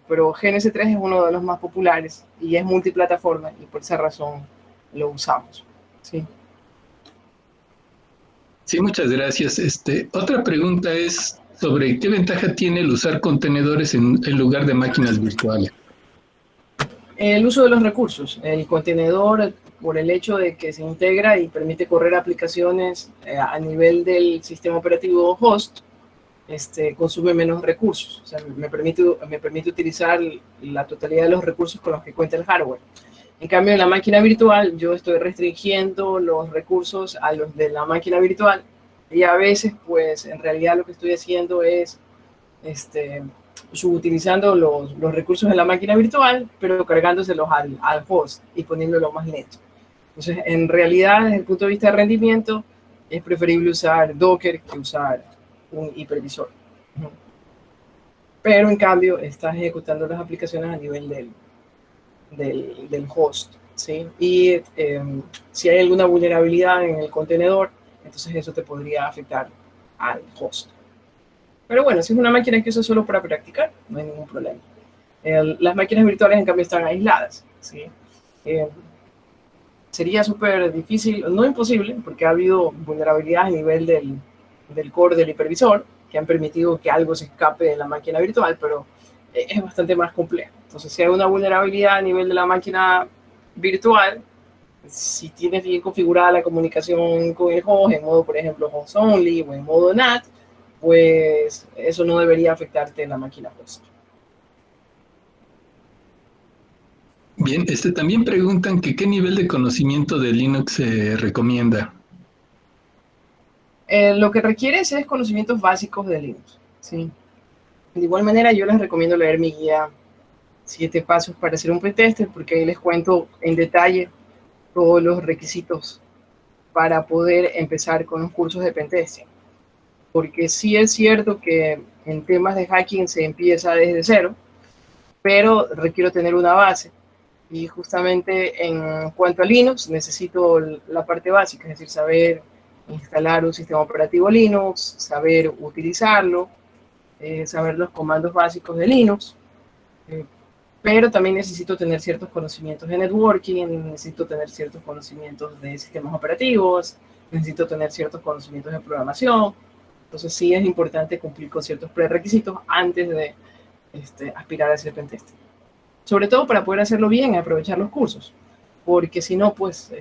[SPEAKER 2] pero GNS3 es uno de los más populares y es multiplataforma y por esa razón lo usamos, ¿sí?
[SPEAKER 5] Sí, muchas gracias. Otra pregunta es sobre qué ventaja tiene el usar contenedores en lugar de máquinas virtuales.
[SPEAKER 2] El uso de los recursos. El contenedor, por el hecho de que se integra y permite correr aplicaciones a nivel del sistema operativo host, consume menos recursos. O sea, me permite utilizar la totalidad de los recursos con los que cuenta el hardware. En cambio, en la máquina virtual, yo estoy restringiendo los recursos a los de la máquina virtual y a veces, pues, en realidad lo que estoy haciendo es subutilizando los recursos de la máquina virtual, pero cargándoselos al host y poniéndolo más lento. Entonces, en realidad, desde el punto de vista de rendimiento, es preferible usar Docker que usar un hipervisor. Pero, en cambio, estás ejecutando las aplicaciones a nivel del host, ¿sí? Y si hay alguna vulnerabilidad en el contenedor, entonces eso te podría afectar al host. Pero bueno, si es una máquina que usas solo para practicar, no hay ningún problema. Las máquinas virtuales, en cambio, están aisladas, ¿sí? sería súper difícil, no imposible, porque ha habido vulnerabilidades a nivel del core del hipervisor que han permitido que algo se escape de la máquina virtual, pero es bastante más complejo. Entonces, si hay una vulnerabilidad a nivel de la máquina virtual, si tienes bien configurada la comunicación con el host en modo, por ejemplo, host only o en modo NAT, pues eso no debería afectarte en la máquina host.
[SPEAKER 5] Bien, también preguntan que qué nivel de conocimiento de Linux se recomienda.
[SPEAKER 2] Lo que requieres es conocimientos básicos de Linux, ¿sí? De igual manera, yo les recomiendo leer mi guía 7 pasos para hacer un pentester, porque ahí les cuento en detalle todos los requisitos para poder empezar con los cursos de pentesting. Porque sí es cierto que en temas de hacking se empieza desde cero, pero requiero tener una base. Y justamente en cuanto a Linux, necesito la parte básica, es decir, saber instalar un sistema operativo Linux, saber utilizarlo, saber los comandos básicos de Linux, pero también necesito tener ciertos conocimientos de networking, necesito tener ciertos conocimientos de sistemas operativos, necesito tener ciertos conocimientos de programación. Entonces sí es importante cumplir con ciertos prerequisitos antes de aspirar a ser pentester. Sobre todo para poder hacerlo bien y aprovechar los cursos, porque si no, pues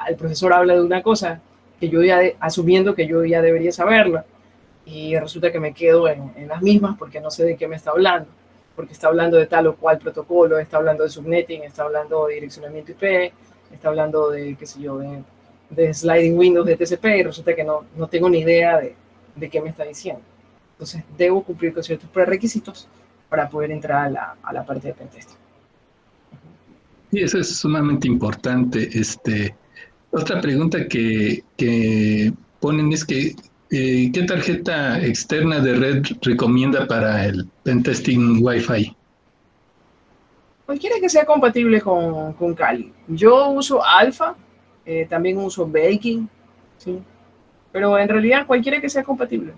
[SPEAKER 2] el profesor habla de una cosa que yo ya, asumiendo que yo ya debería saberla, y resulta que me quedo en las mismas porque no sé de qué me está hablando, porque está hablando de tal o cual protocolo, está hablando de subnetting, está hablando de direccionamiento IP, está hablando de, qué sé yo, de sliding windows de TCP, y resulta que no tengo ni idea de qué me está diciendo. Entonces, debo cumplir con ciertos prerequisitos para poder entrar a la parte de pentesting.
[SPEAKER 5] Y eso es sumamente importante. Otra pregunta que ponen es que ¿qué tarjeta externa de red recomienda para el pentesting Wi-Fi?
[SPEAKER 2] Cualquiera que sea compatible con Kali. Yo uso Alpha, también uso Baking, ¿sí? Pero en realidad cualquiera que sea compatible.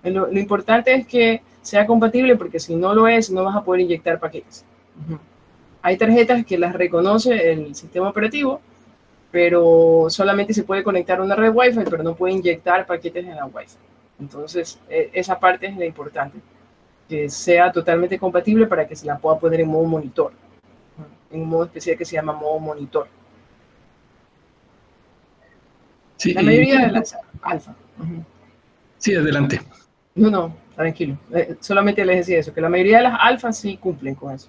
[SPEAKER 2] Lo importante es que sea compatible, porque si no lo es, no vas a poder inyectar paquetes. Hay tarjetas que las reconoce el sistema operativo, pero solamente se puede conectar a una red Wi-Fi, pero no puede inyectar paquetes en la Wi-Fi. Entonces, esa parte es la importante, que sea totalmente compatible para que se la pueda poner en modo monitor, en un modo especial que se llama modo monitor.
[SPEAKER 5] Sí,
[SPEAKER 2] La mayoría de las alfa.
[SPEAKER 5] Sí, adelante.
[SPEAKER 2] No, tranquilo. Solamente les decía eso, que la mayoría de las alfas sí cumplen con eso.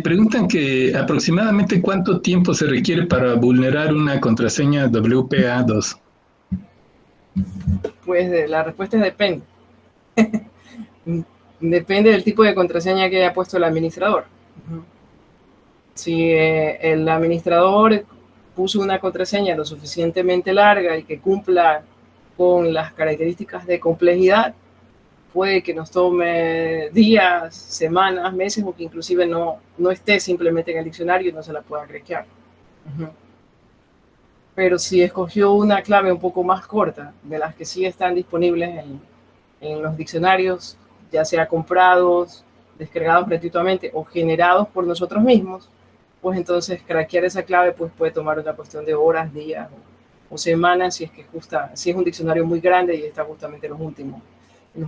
[SPEAKER 5] Preguntan que aproximadamente cuánto tiempo se requiere para vulnerar una contraseña WPA2.
[SPEAKER 2] Pues la respuesta es depende. Depende del tipo de contraseña que haya puesto el administrador. Si el administrador puso una contraseña lo suficientemente larga y que cumpla con las características de complejidad, puede que nos tome días, semanas, meses, o que inclusive no esté simplemente en el diccionario y no se la pueda craquear. Pero si escogió una clave un poco más corta, de las que sí están disponibles en los diccionarios, ya sea comprados, descargados gratuitamente o generados por nosotros mismos, pues entonces craquear esa clave pues puede tomar una cuestión de horas, días o semanas, si es un diccionario muy grande y está justamente en los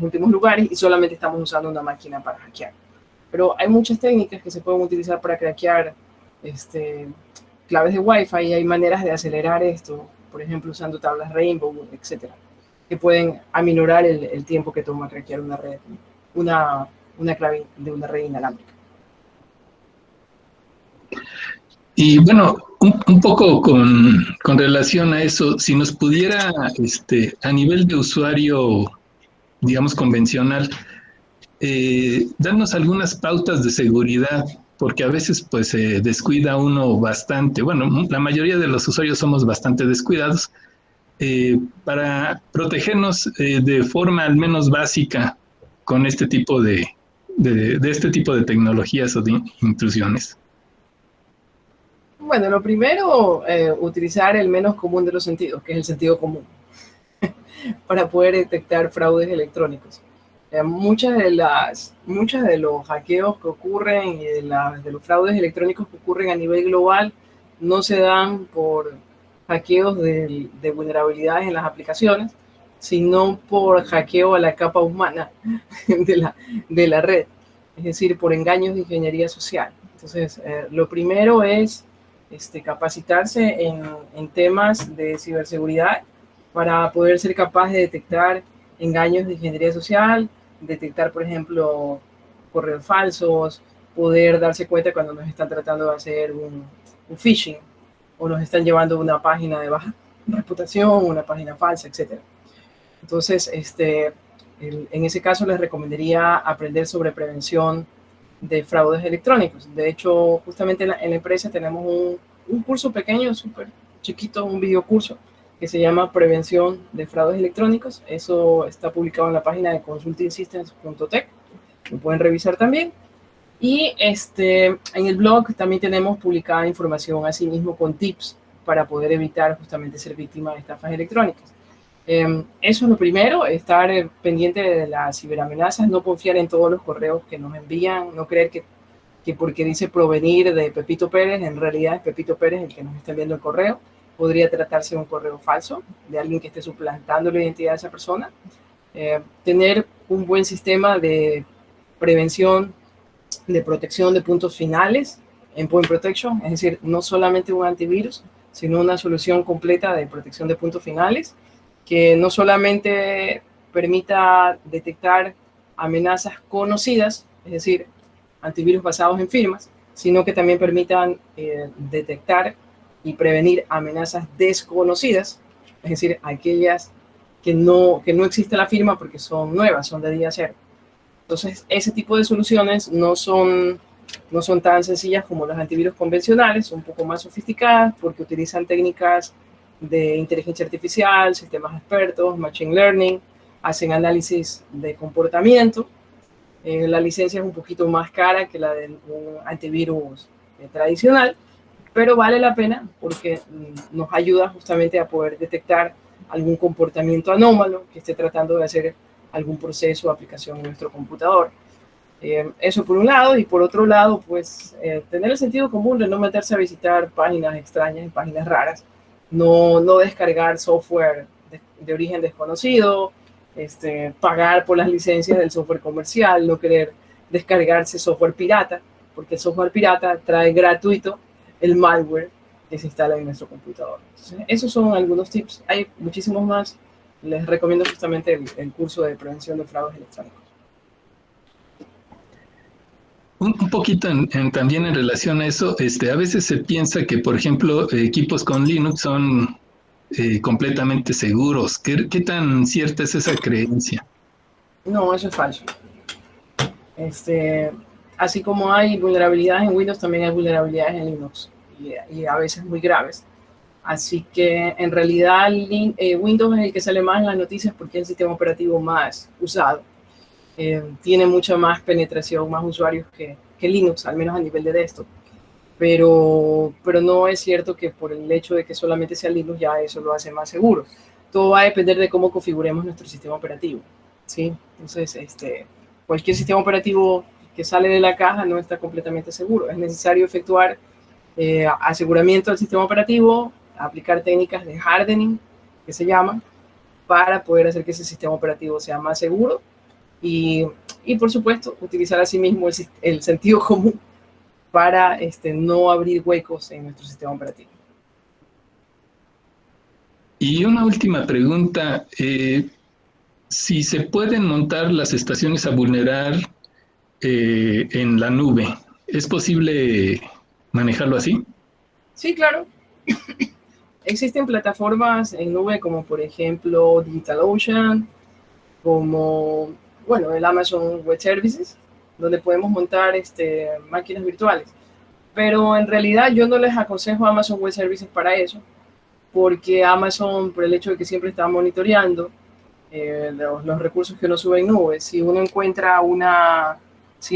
[SPEAKER 2] últimos lugares y solamente estamos usando una máquina para hackear. Pero hay muchas técnicas que se pueden utilizar para craquear claves de Wi-Fi, y hay maneras de acelerar esto, por ejemplo usando tablas Rainbow, etcétera, que pueden aminorar el tiempo que toma craquear una red, una clave de una red inalámbrica.
[SPEAKER 5] Y bueno, un poco con relación a eso, si nos pudiera, a nivel de usuario, digamos, convencional, darnos algunas pautas de seguridad, porque a veces pues se descuida uno bastante. Bueno, la mayoría de los usuarios somos bastante descuidados, para protegernos de forma al menos básica con este tipo de este tipo de tecnologías o de intrusiones.
[SPEAKER 2] Bueno, lo primero, utilizar el menos común de los sentidos, que es el sentido común, para poder detectar fraudes electrónicos. Muchas de los hackeos que ocurren y de los fraudes electrónicos que ocurren a nivel global no se dan por hackeos de vulnerabilidades en las aplicaciones, sino por hackeo a la capa humana de la red, es decir, por engaños de ingeniería social. Entonces, lo primero es capacitarse en temas de ciberseguridad para poder ser capaz de detectar engaños de ingeniería social, detectar, por ejemplo, correos falsos, poder darse cuenta cuando nos están tratando de hacer un phishing o nos están llevando a una página de baja reputación, una página falsa, etc. Entonces, en ese caso les recomendaría aprender sobre prevención de fraudes electrónicos. De hecho, justamente en la empresa tenemos un curso pequeño, súper chiquito, un videocurso que se llama Prevención de Fraudes Electrónicos. Eso está publicado en la página de consultingsystems.tech. Lo pueden revisar también. Y en el blog también tenemos publicada información así mismo con tips para poder evitar justamente ser víctima de estafas electrónicas. Eso es lo primero, estar pendiente de las ciberamenazas, no confiar en todos los correos que nos envían, no creer que porque dice provenir de Pepito Pérez, en realidad es Pepito Pérez el que nos está enviando el correo. Podría tratarse de un correo falso, de alguien que esté suplantando la identidad de esa persona. Tener un buen sistema de prevención, de protección de puntos finales, endpoint protection, es decir, no solamente un antivirus, sino una solución completa de protección de puntos finales, que no solamente permita detectar amenazas conocidas, es decir, antivirus basados en firmas, sino que también permitan detectar y prevenir amenazas desconocidas, es decir, aquellas que no existe la firma porque son nuevas, son de día cero. Entonces, ese tipo de soluciones no son tan sencillas como los antivirus convencionales, son un poco más sofisticadas porque utilizan técnicas de inteligencia artificial, sistemas expertos, machine learning, hacen análisis de comportamiento. La licencia es un poquito más cara que la de un antivirus tradicional, pero vale la pena porque nos ayuda justamente a poder detectar algún comportamiento anómalo que esté tratando de hacer algún proceso o aplicación en nuestro computador. Eso por un lado, y por otro lado, pues tener el sentido común de no meterse a visitar páginas extrañas y páginas raras, no descargar software de origen desconocido, pagar por las licencias del software comercial, no querer descargarse software pirata, porque el software pirata trae gratuito el malware que se instala en nuestro computador. Entonces, esos son algunos tips. Hay muchísimos más. Les recomiendo justamente el curso de prevención de fraudes electrónicos.
[SPEAKER 5] Un poquito también en relación a eso, a veces se piensa que, por ejemplo, equipos con Linux son completamente seguros. ¿Qué tan cierta es esa creencia?
[SPEAKER 2] No, eso es falso. Así como hay vulnerabilidades en Windows, también hay vulnerabilidades en Linux y a veces muy graves. Así que en realidad Windows es el que sale más en las noticias porque es el sistema operativo más usado. Tiene mucha más penetración, más usuarios que Linux, al menos a nivel de desktop. Pero no es cierto que por el hecho de que solamente sea Linux ya eso lo hace más seguro. Todo va a depender de cómo configuremos nuestro sistema operativo, ¿sí? Entonces, cualquier sistema operativo que sale de la caja no está completamente seguro. Es necesario efectuar aseguramiento del sistema operativo, aplicar técnicas de hardening, que se llaman, para poder hacer que ese sistema operativo sea más seguro y por supuesto, utilizar asimismo el sentido común para no abrir huecos en nuestro sistema operativo.
[SPEAKER 5] Y una última pregunta, si se pueden montar las estaciones a vulnerar en la nube, ¿es posible manejarlo así?
[SPEAKER 2] Sí, claro. Existen plataformas en nube como por ejemplo DigitalOcean, como el Amazon Web Services, donde podemos montar máquinas virtuales. Pero en realidad yo no les aconsejo a Amazon Web Services para eso, porque Amazon, por el hecho de que siempre está monitoreando los recursos que uno sube en nube, si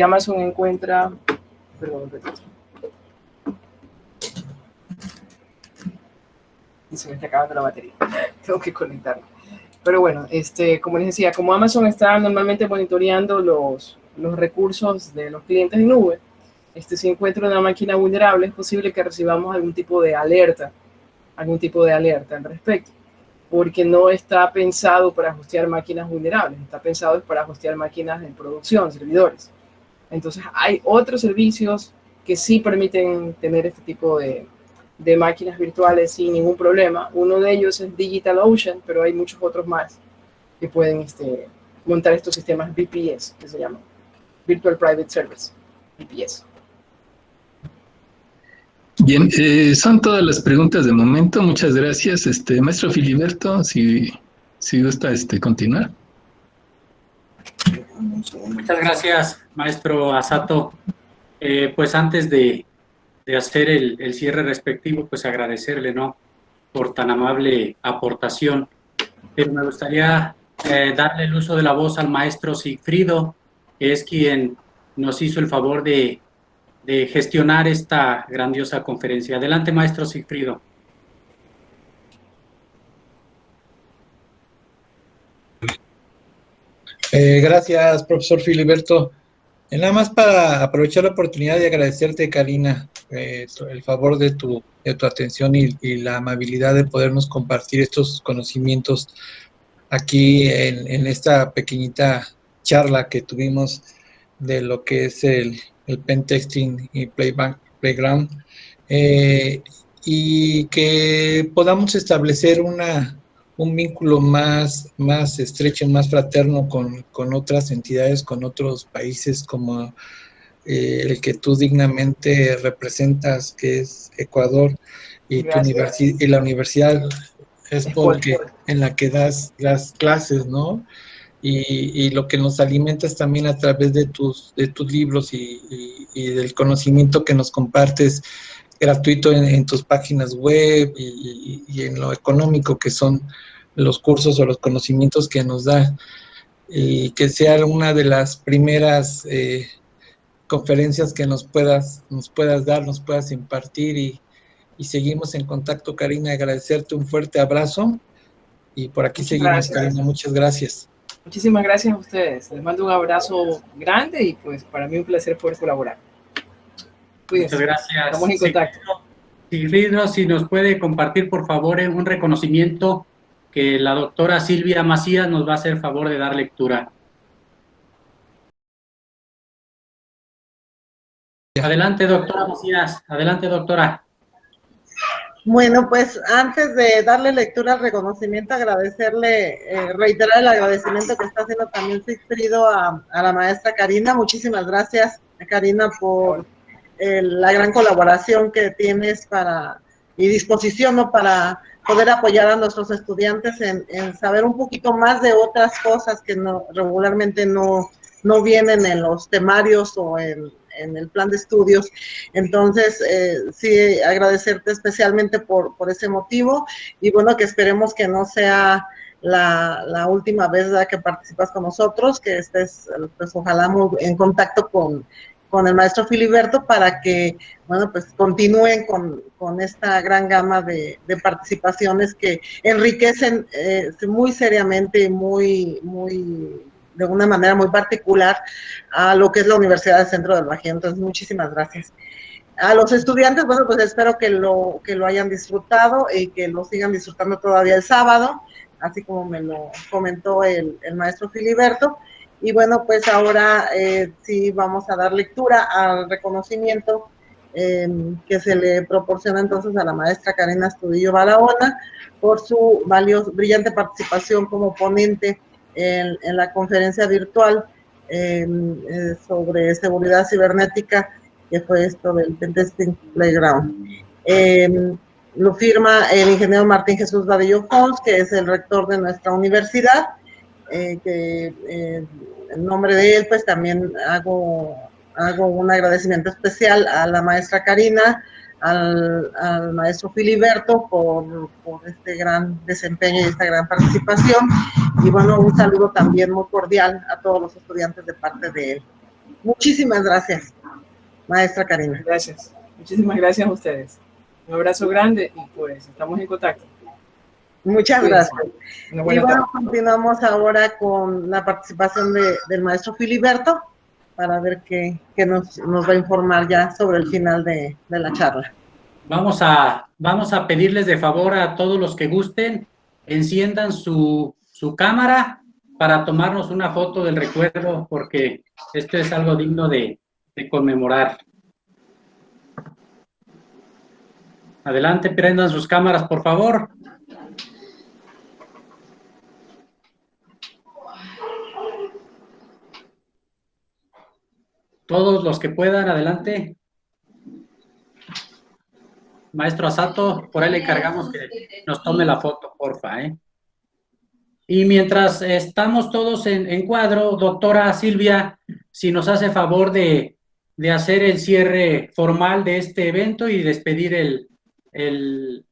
[SPEAKER 2] Amazon encuentra, perdón, y se me está acabando la batería, tengo que conectarla. Pero bueno, como les decía, como Amazon está normalmente monitoreando los recursos de los clientes en nube, si encuentra una máquina vulnerable, es posible que recibamos algún tipo de alerta al respecto, porque no está pensado para hostear máquinas vulnerables, está pensado para hostear máquinas en producción, servidores. Entonces hay otros servicios que sí permiten tener este tipo de máquinas virtuales sin ningún problema. Uno de ellos es DigitalOcean, pero hay muchos otros más que pueden montar estos sistemas VPS, que se llaman Virtual Private Service, VPS.
[SPEAKER 5] Bien, son todas las preguntas de momento. Muchas gracias. Maestro Filiberto, si gusta continuar.
[SPEAKER 3] Muchas gracias, maestro Asato. Pues antes de hacer el cierre respectivo, pues agradecerle, ¿no?, por tan amable aportación. Pero me gustaría darle el uso de la voz al maestro Sigfrido, que es quien nos hizo el favor de gestionar esta grandiosa conferencia. Adelante, maestro Sigfrido.
[SPEAKER 4] Gracias, profesor Filiberto. Nada más para aprovechar la oportunidad de agradecerte, Karina, el favor de tu atención y la amabilidad de podernos compartir estos conocimientos aquí en esta pequeñita charla que tuvimos de lo que es el pentesting y Playground, y que podamos establecer un vínculo más estrecho, más fraterno con otras entidades, con otros países como el que tú dignamente representas, que es Ecuador, y y la universidad es porque en la que das las clases, ¿no? Y lo que nos alimentas también a través de tus libros y del conocimiento que nos compartes gratuito en tus páginas web y en lo económico que son los cursos o los conocimientos que nos da, y que sea una de las primeras conferencias que nos puedas dar, nos puedas impartir, y seguimos en contacto, Karina. Agradecerte, un fuerte abrazo, y por aquí
[SPEAKER 2] Muchas
[SPEAKER 4] seguimos,
[SPEAKER 2] gracias.
[SPEAKER 4] Karina, muchas gracias.
[SPEAKER 2] Muchísimas gracias a ustedes. Les mando un abrazo grande y pues para mí un placer poder colaborar. Cuídense.
[SPEAKER 3] Muchas gracias.
[SPEAKER 2] Estamos en contacto.
[SPEAKER 3] Sigfrido, si nos puede compartir, por favor, un reconocimiento que la doctora Silvia Macías nos va a hacer favor de dar lectura. Adelante, doctora Macías. Adelante, doctora.
[SPEAKER 1] Bueno, pues antes de darle lectura al reconocimiento, agradecerle, reiterar el agradecimiento que está haciendo también Sigfrido a la maestra Karina. Muchísimas gracias, Karina, por la gran colaboración que tienes y disposición, ¿no?, para poder apoyar a nuestros estudiantes en saber un poquito más de otras cosas que regularmente no vienen en los temarios o en el plan de estudios. Entonces, sí, agradecerte especialmente por ese motivo, y bueno, que esperemos que no sea la última vez, ¿verdad?, que participas con nosotros, que estés, pues ojalá, muy en contacto con el maestro Filiberto, para que, bueno, pues continúen con esta gran gama de participaciones que enriquecen muy seriamente, de una manera muy particular a lo que es la Universidad del Centro del Bajío. Entonces, muchísimas gracias. A los estudiantes, bueno, pues espero que lo hayan disfrutado y que lo sigan disfrutando todavía el sábado, así como me lo comentó el maestro Filiberto. Y bueno, pues ahora sí vamos a dar lectura al reconocimiento que se le proporciona entonces a la maestra Karina Astudillo Barahona por su brillante participación como ponente en la conferencia virtual sobre seguridad cibernética, que fue esto del Pentesting Playground. Lo firma el ingeniero Martín Jesús Vadillo Fons, que es el rector de nuestra universidad, que en nombre de él, pues también hago un agradecimiento especial a la maestra Karina, al maestro Filiberto por este gran desempeño y esta gran participación, y bueno, un saludo también muy cordial a todos los estudiantes de parte de él. Muchísimas gracias, maestra Karina.
[SPEAKER 2] Gracias. Muchísimas gracias a ustedes. Un abrazo grande y pues estamos en contacto.
[SPEAKER 1] Muchas
[SPEAKER 2] Cuídense.
[SPEAKER 1] gracias.
[SPEAKER 2] Una
[SPEAKER 1] Y
[SPEAKER 2] buena
[SPEAKER 1] bueno,
[SPEAKER 2] tarde.
[SPEAKER 1] continuamos ahora con la participación del maestro Filiberto para ver qué nos va a informar ya sobre el final de la charla.
[SPEAKER 3] Vamos a pedirles de favor a todos los que gusten, enciendan su cámara para tomarnos una foto del recuerdo, porque esto es algo digno de conmemorar. Adelante, prendan sus cámaras, por favor. Todos los que puedan, adelante. Maestro Asato, por ahí le encargamos que nos tome la foto, porfa, ¿eh? Y mientras estamos todos en cuadro, doctora Silvia, si nos hace favor de hacer el cierre formal de este evento y despedir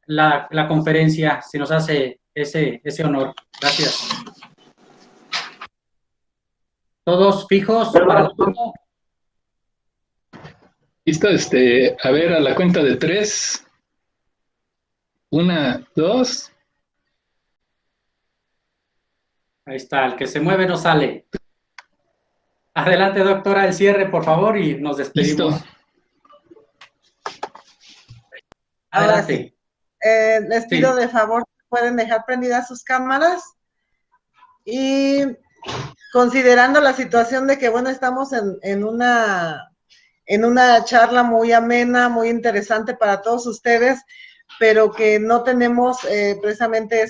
[SPEAKER 3] la conferencia, si nos hace ese honor. Gracias. Todos fijos para la foto.
[SPEAKER 5] Listo, a ver, a la cuenta de 3. 1, 2.
[SPEAKER 3] Ahí está, el que se mueve no sale. Adelante, doctora, el cierre, por favor, y nos despedimos.
[SPEAKER 5] Listo.
[SPEAKER 1] Ahora
[SPEAKER 3] Adelante.
[SPEAKER 1] sí, les pido de favor, pueden dejar prendidas sus cámaras y considerando la situación de que, bueno, estamos en una charla muy amena, muy interesante para todos ustedes, pero que no tenemos precisamente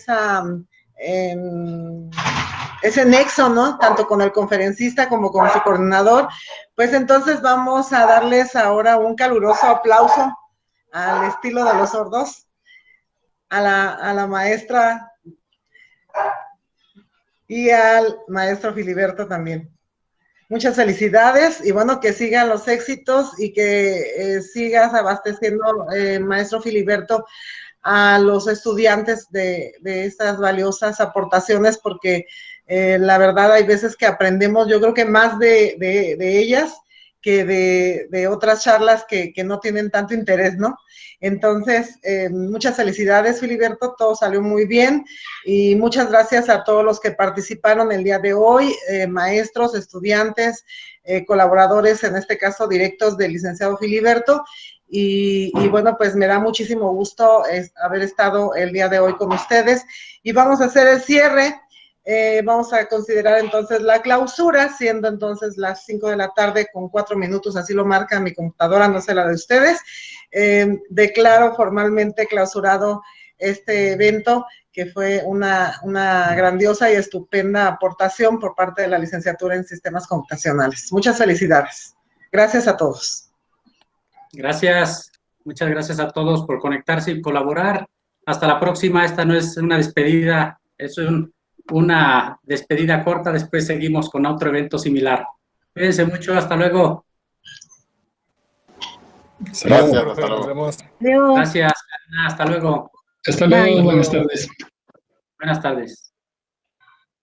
[SPEAKER 1] ese nexo, ¿no? Tanto con el conferencista como con su coordinador. Pues entonces vamos a darles ahora un caluroso aplauso al estilo de los sordos, a la maestra y al maestro Filiberto también. Muchas felicidades y bueno, que sigan los éxitos y que sigas abasteciendo, maestro Filiberto, a los estudiantes de estas valiosas aportaciones, porque la verdad hay veces que aprendemos, yo creo que más de ellas que de otras charlas que no tienen tanto interés, ¿no? Entonces, muchas felicidades, Filiberto, todo salió muy bien y muchas gracias a todos los que participaron el día de hoy, maestros, estudiantes, colaboradores, en este caso directos del licenciado Filiberto, y bueno, pues me da muchísimo gusto haber estado el día de hoy con ustedes y vamos a hacer el cierre. Vamos a considerar entonces la clausura, siendo entonces las 5 de la tarde con 4 minutos, así lo marca mi computadora, no sé la de ustedes. Declaro formalmente clausurado este evento, que fue una grandiosa y estupenda aportación por parte de la licenciatura en Sistemas Computacionales. Muchas felicidades. Gracias a todos.
[SPEAKER 3] Gracias. Muchas gracias a todos por conectarse y colaborar. Hasta la próxima. Esta no es una despedida, es una despedida corta. Después seguimos con otro evento similar. Cuídense mucho. Hasta luego.
[SPEAKER 6] Gracias, hasta luego.
[SPEAKER 3] Gracias. Hasta luego.
[SPEAKER 5] Hasta luego,
[SPEAKER 4] Bye.
[SPEAKER 5] buenas tardes.
[SPEAKER 3] Buenas tardes.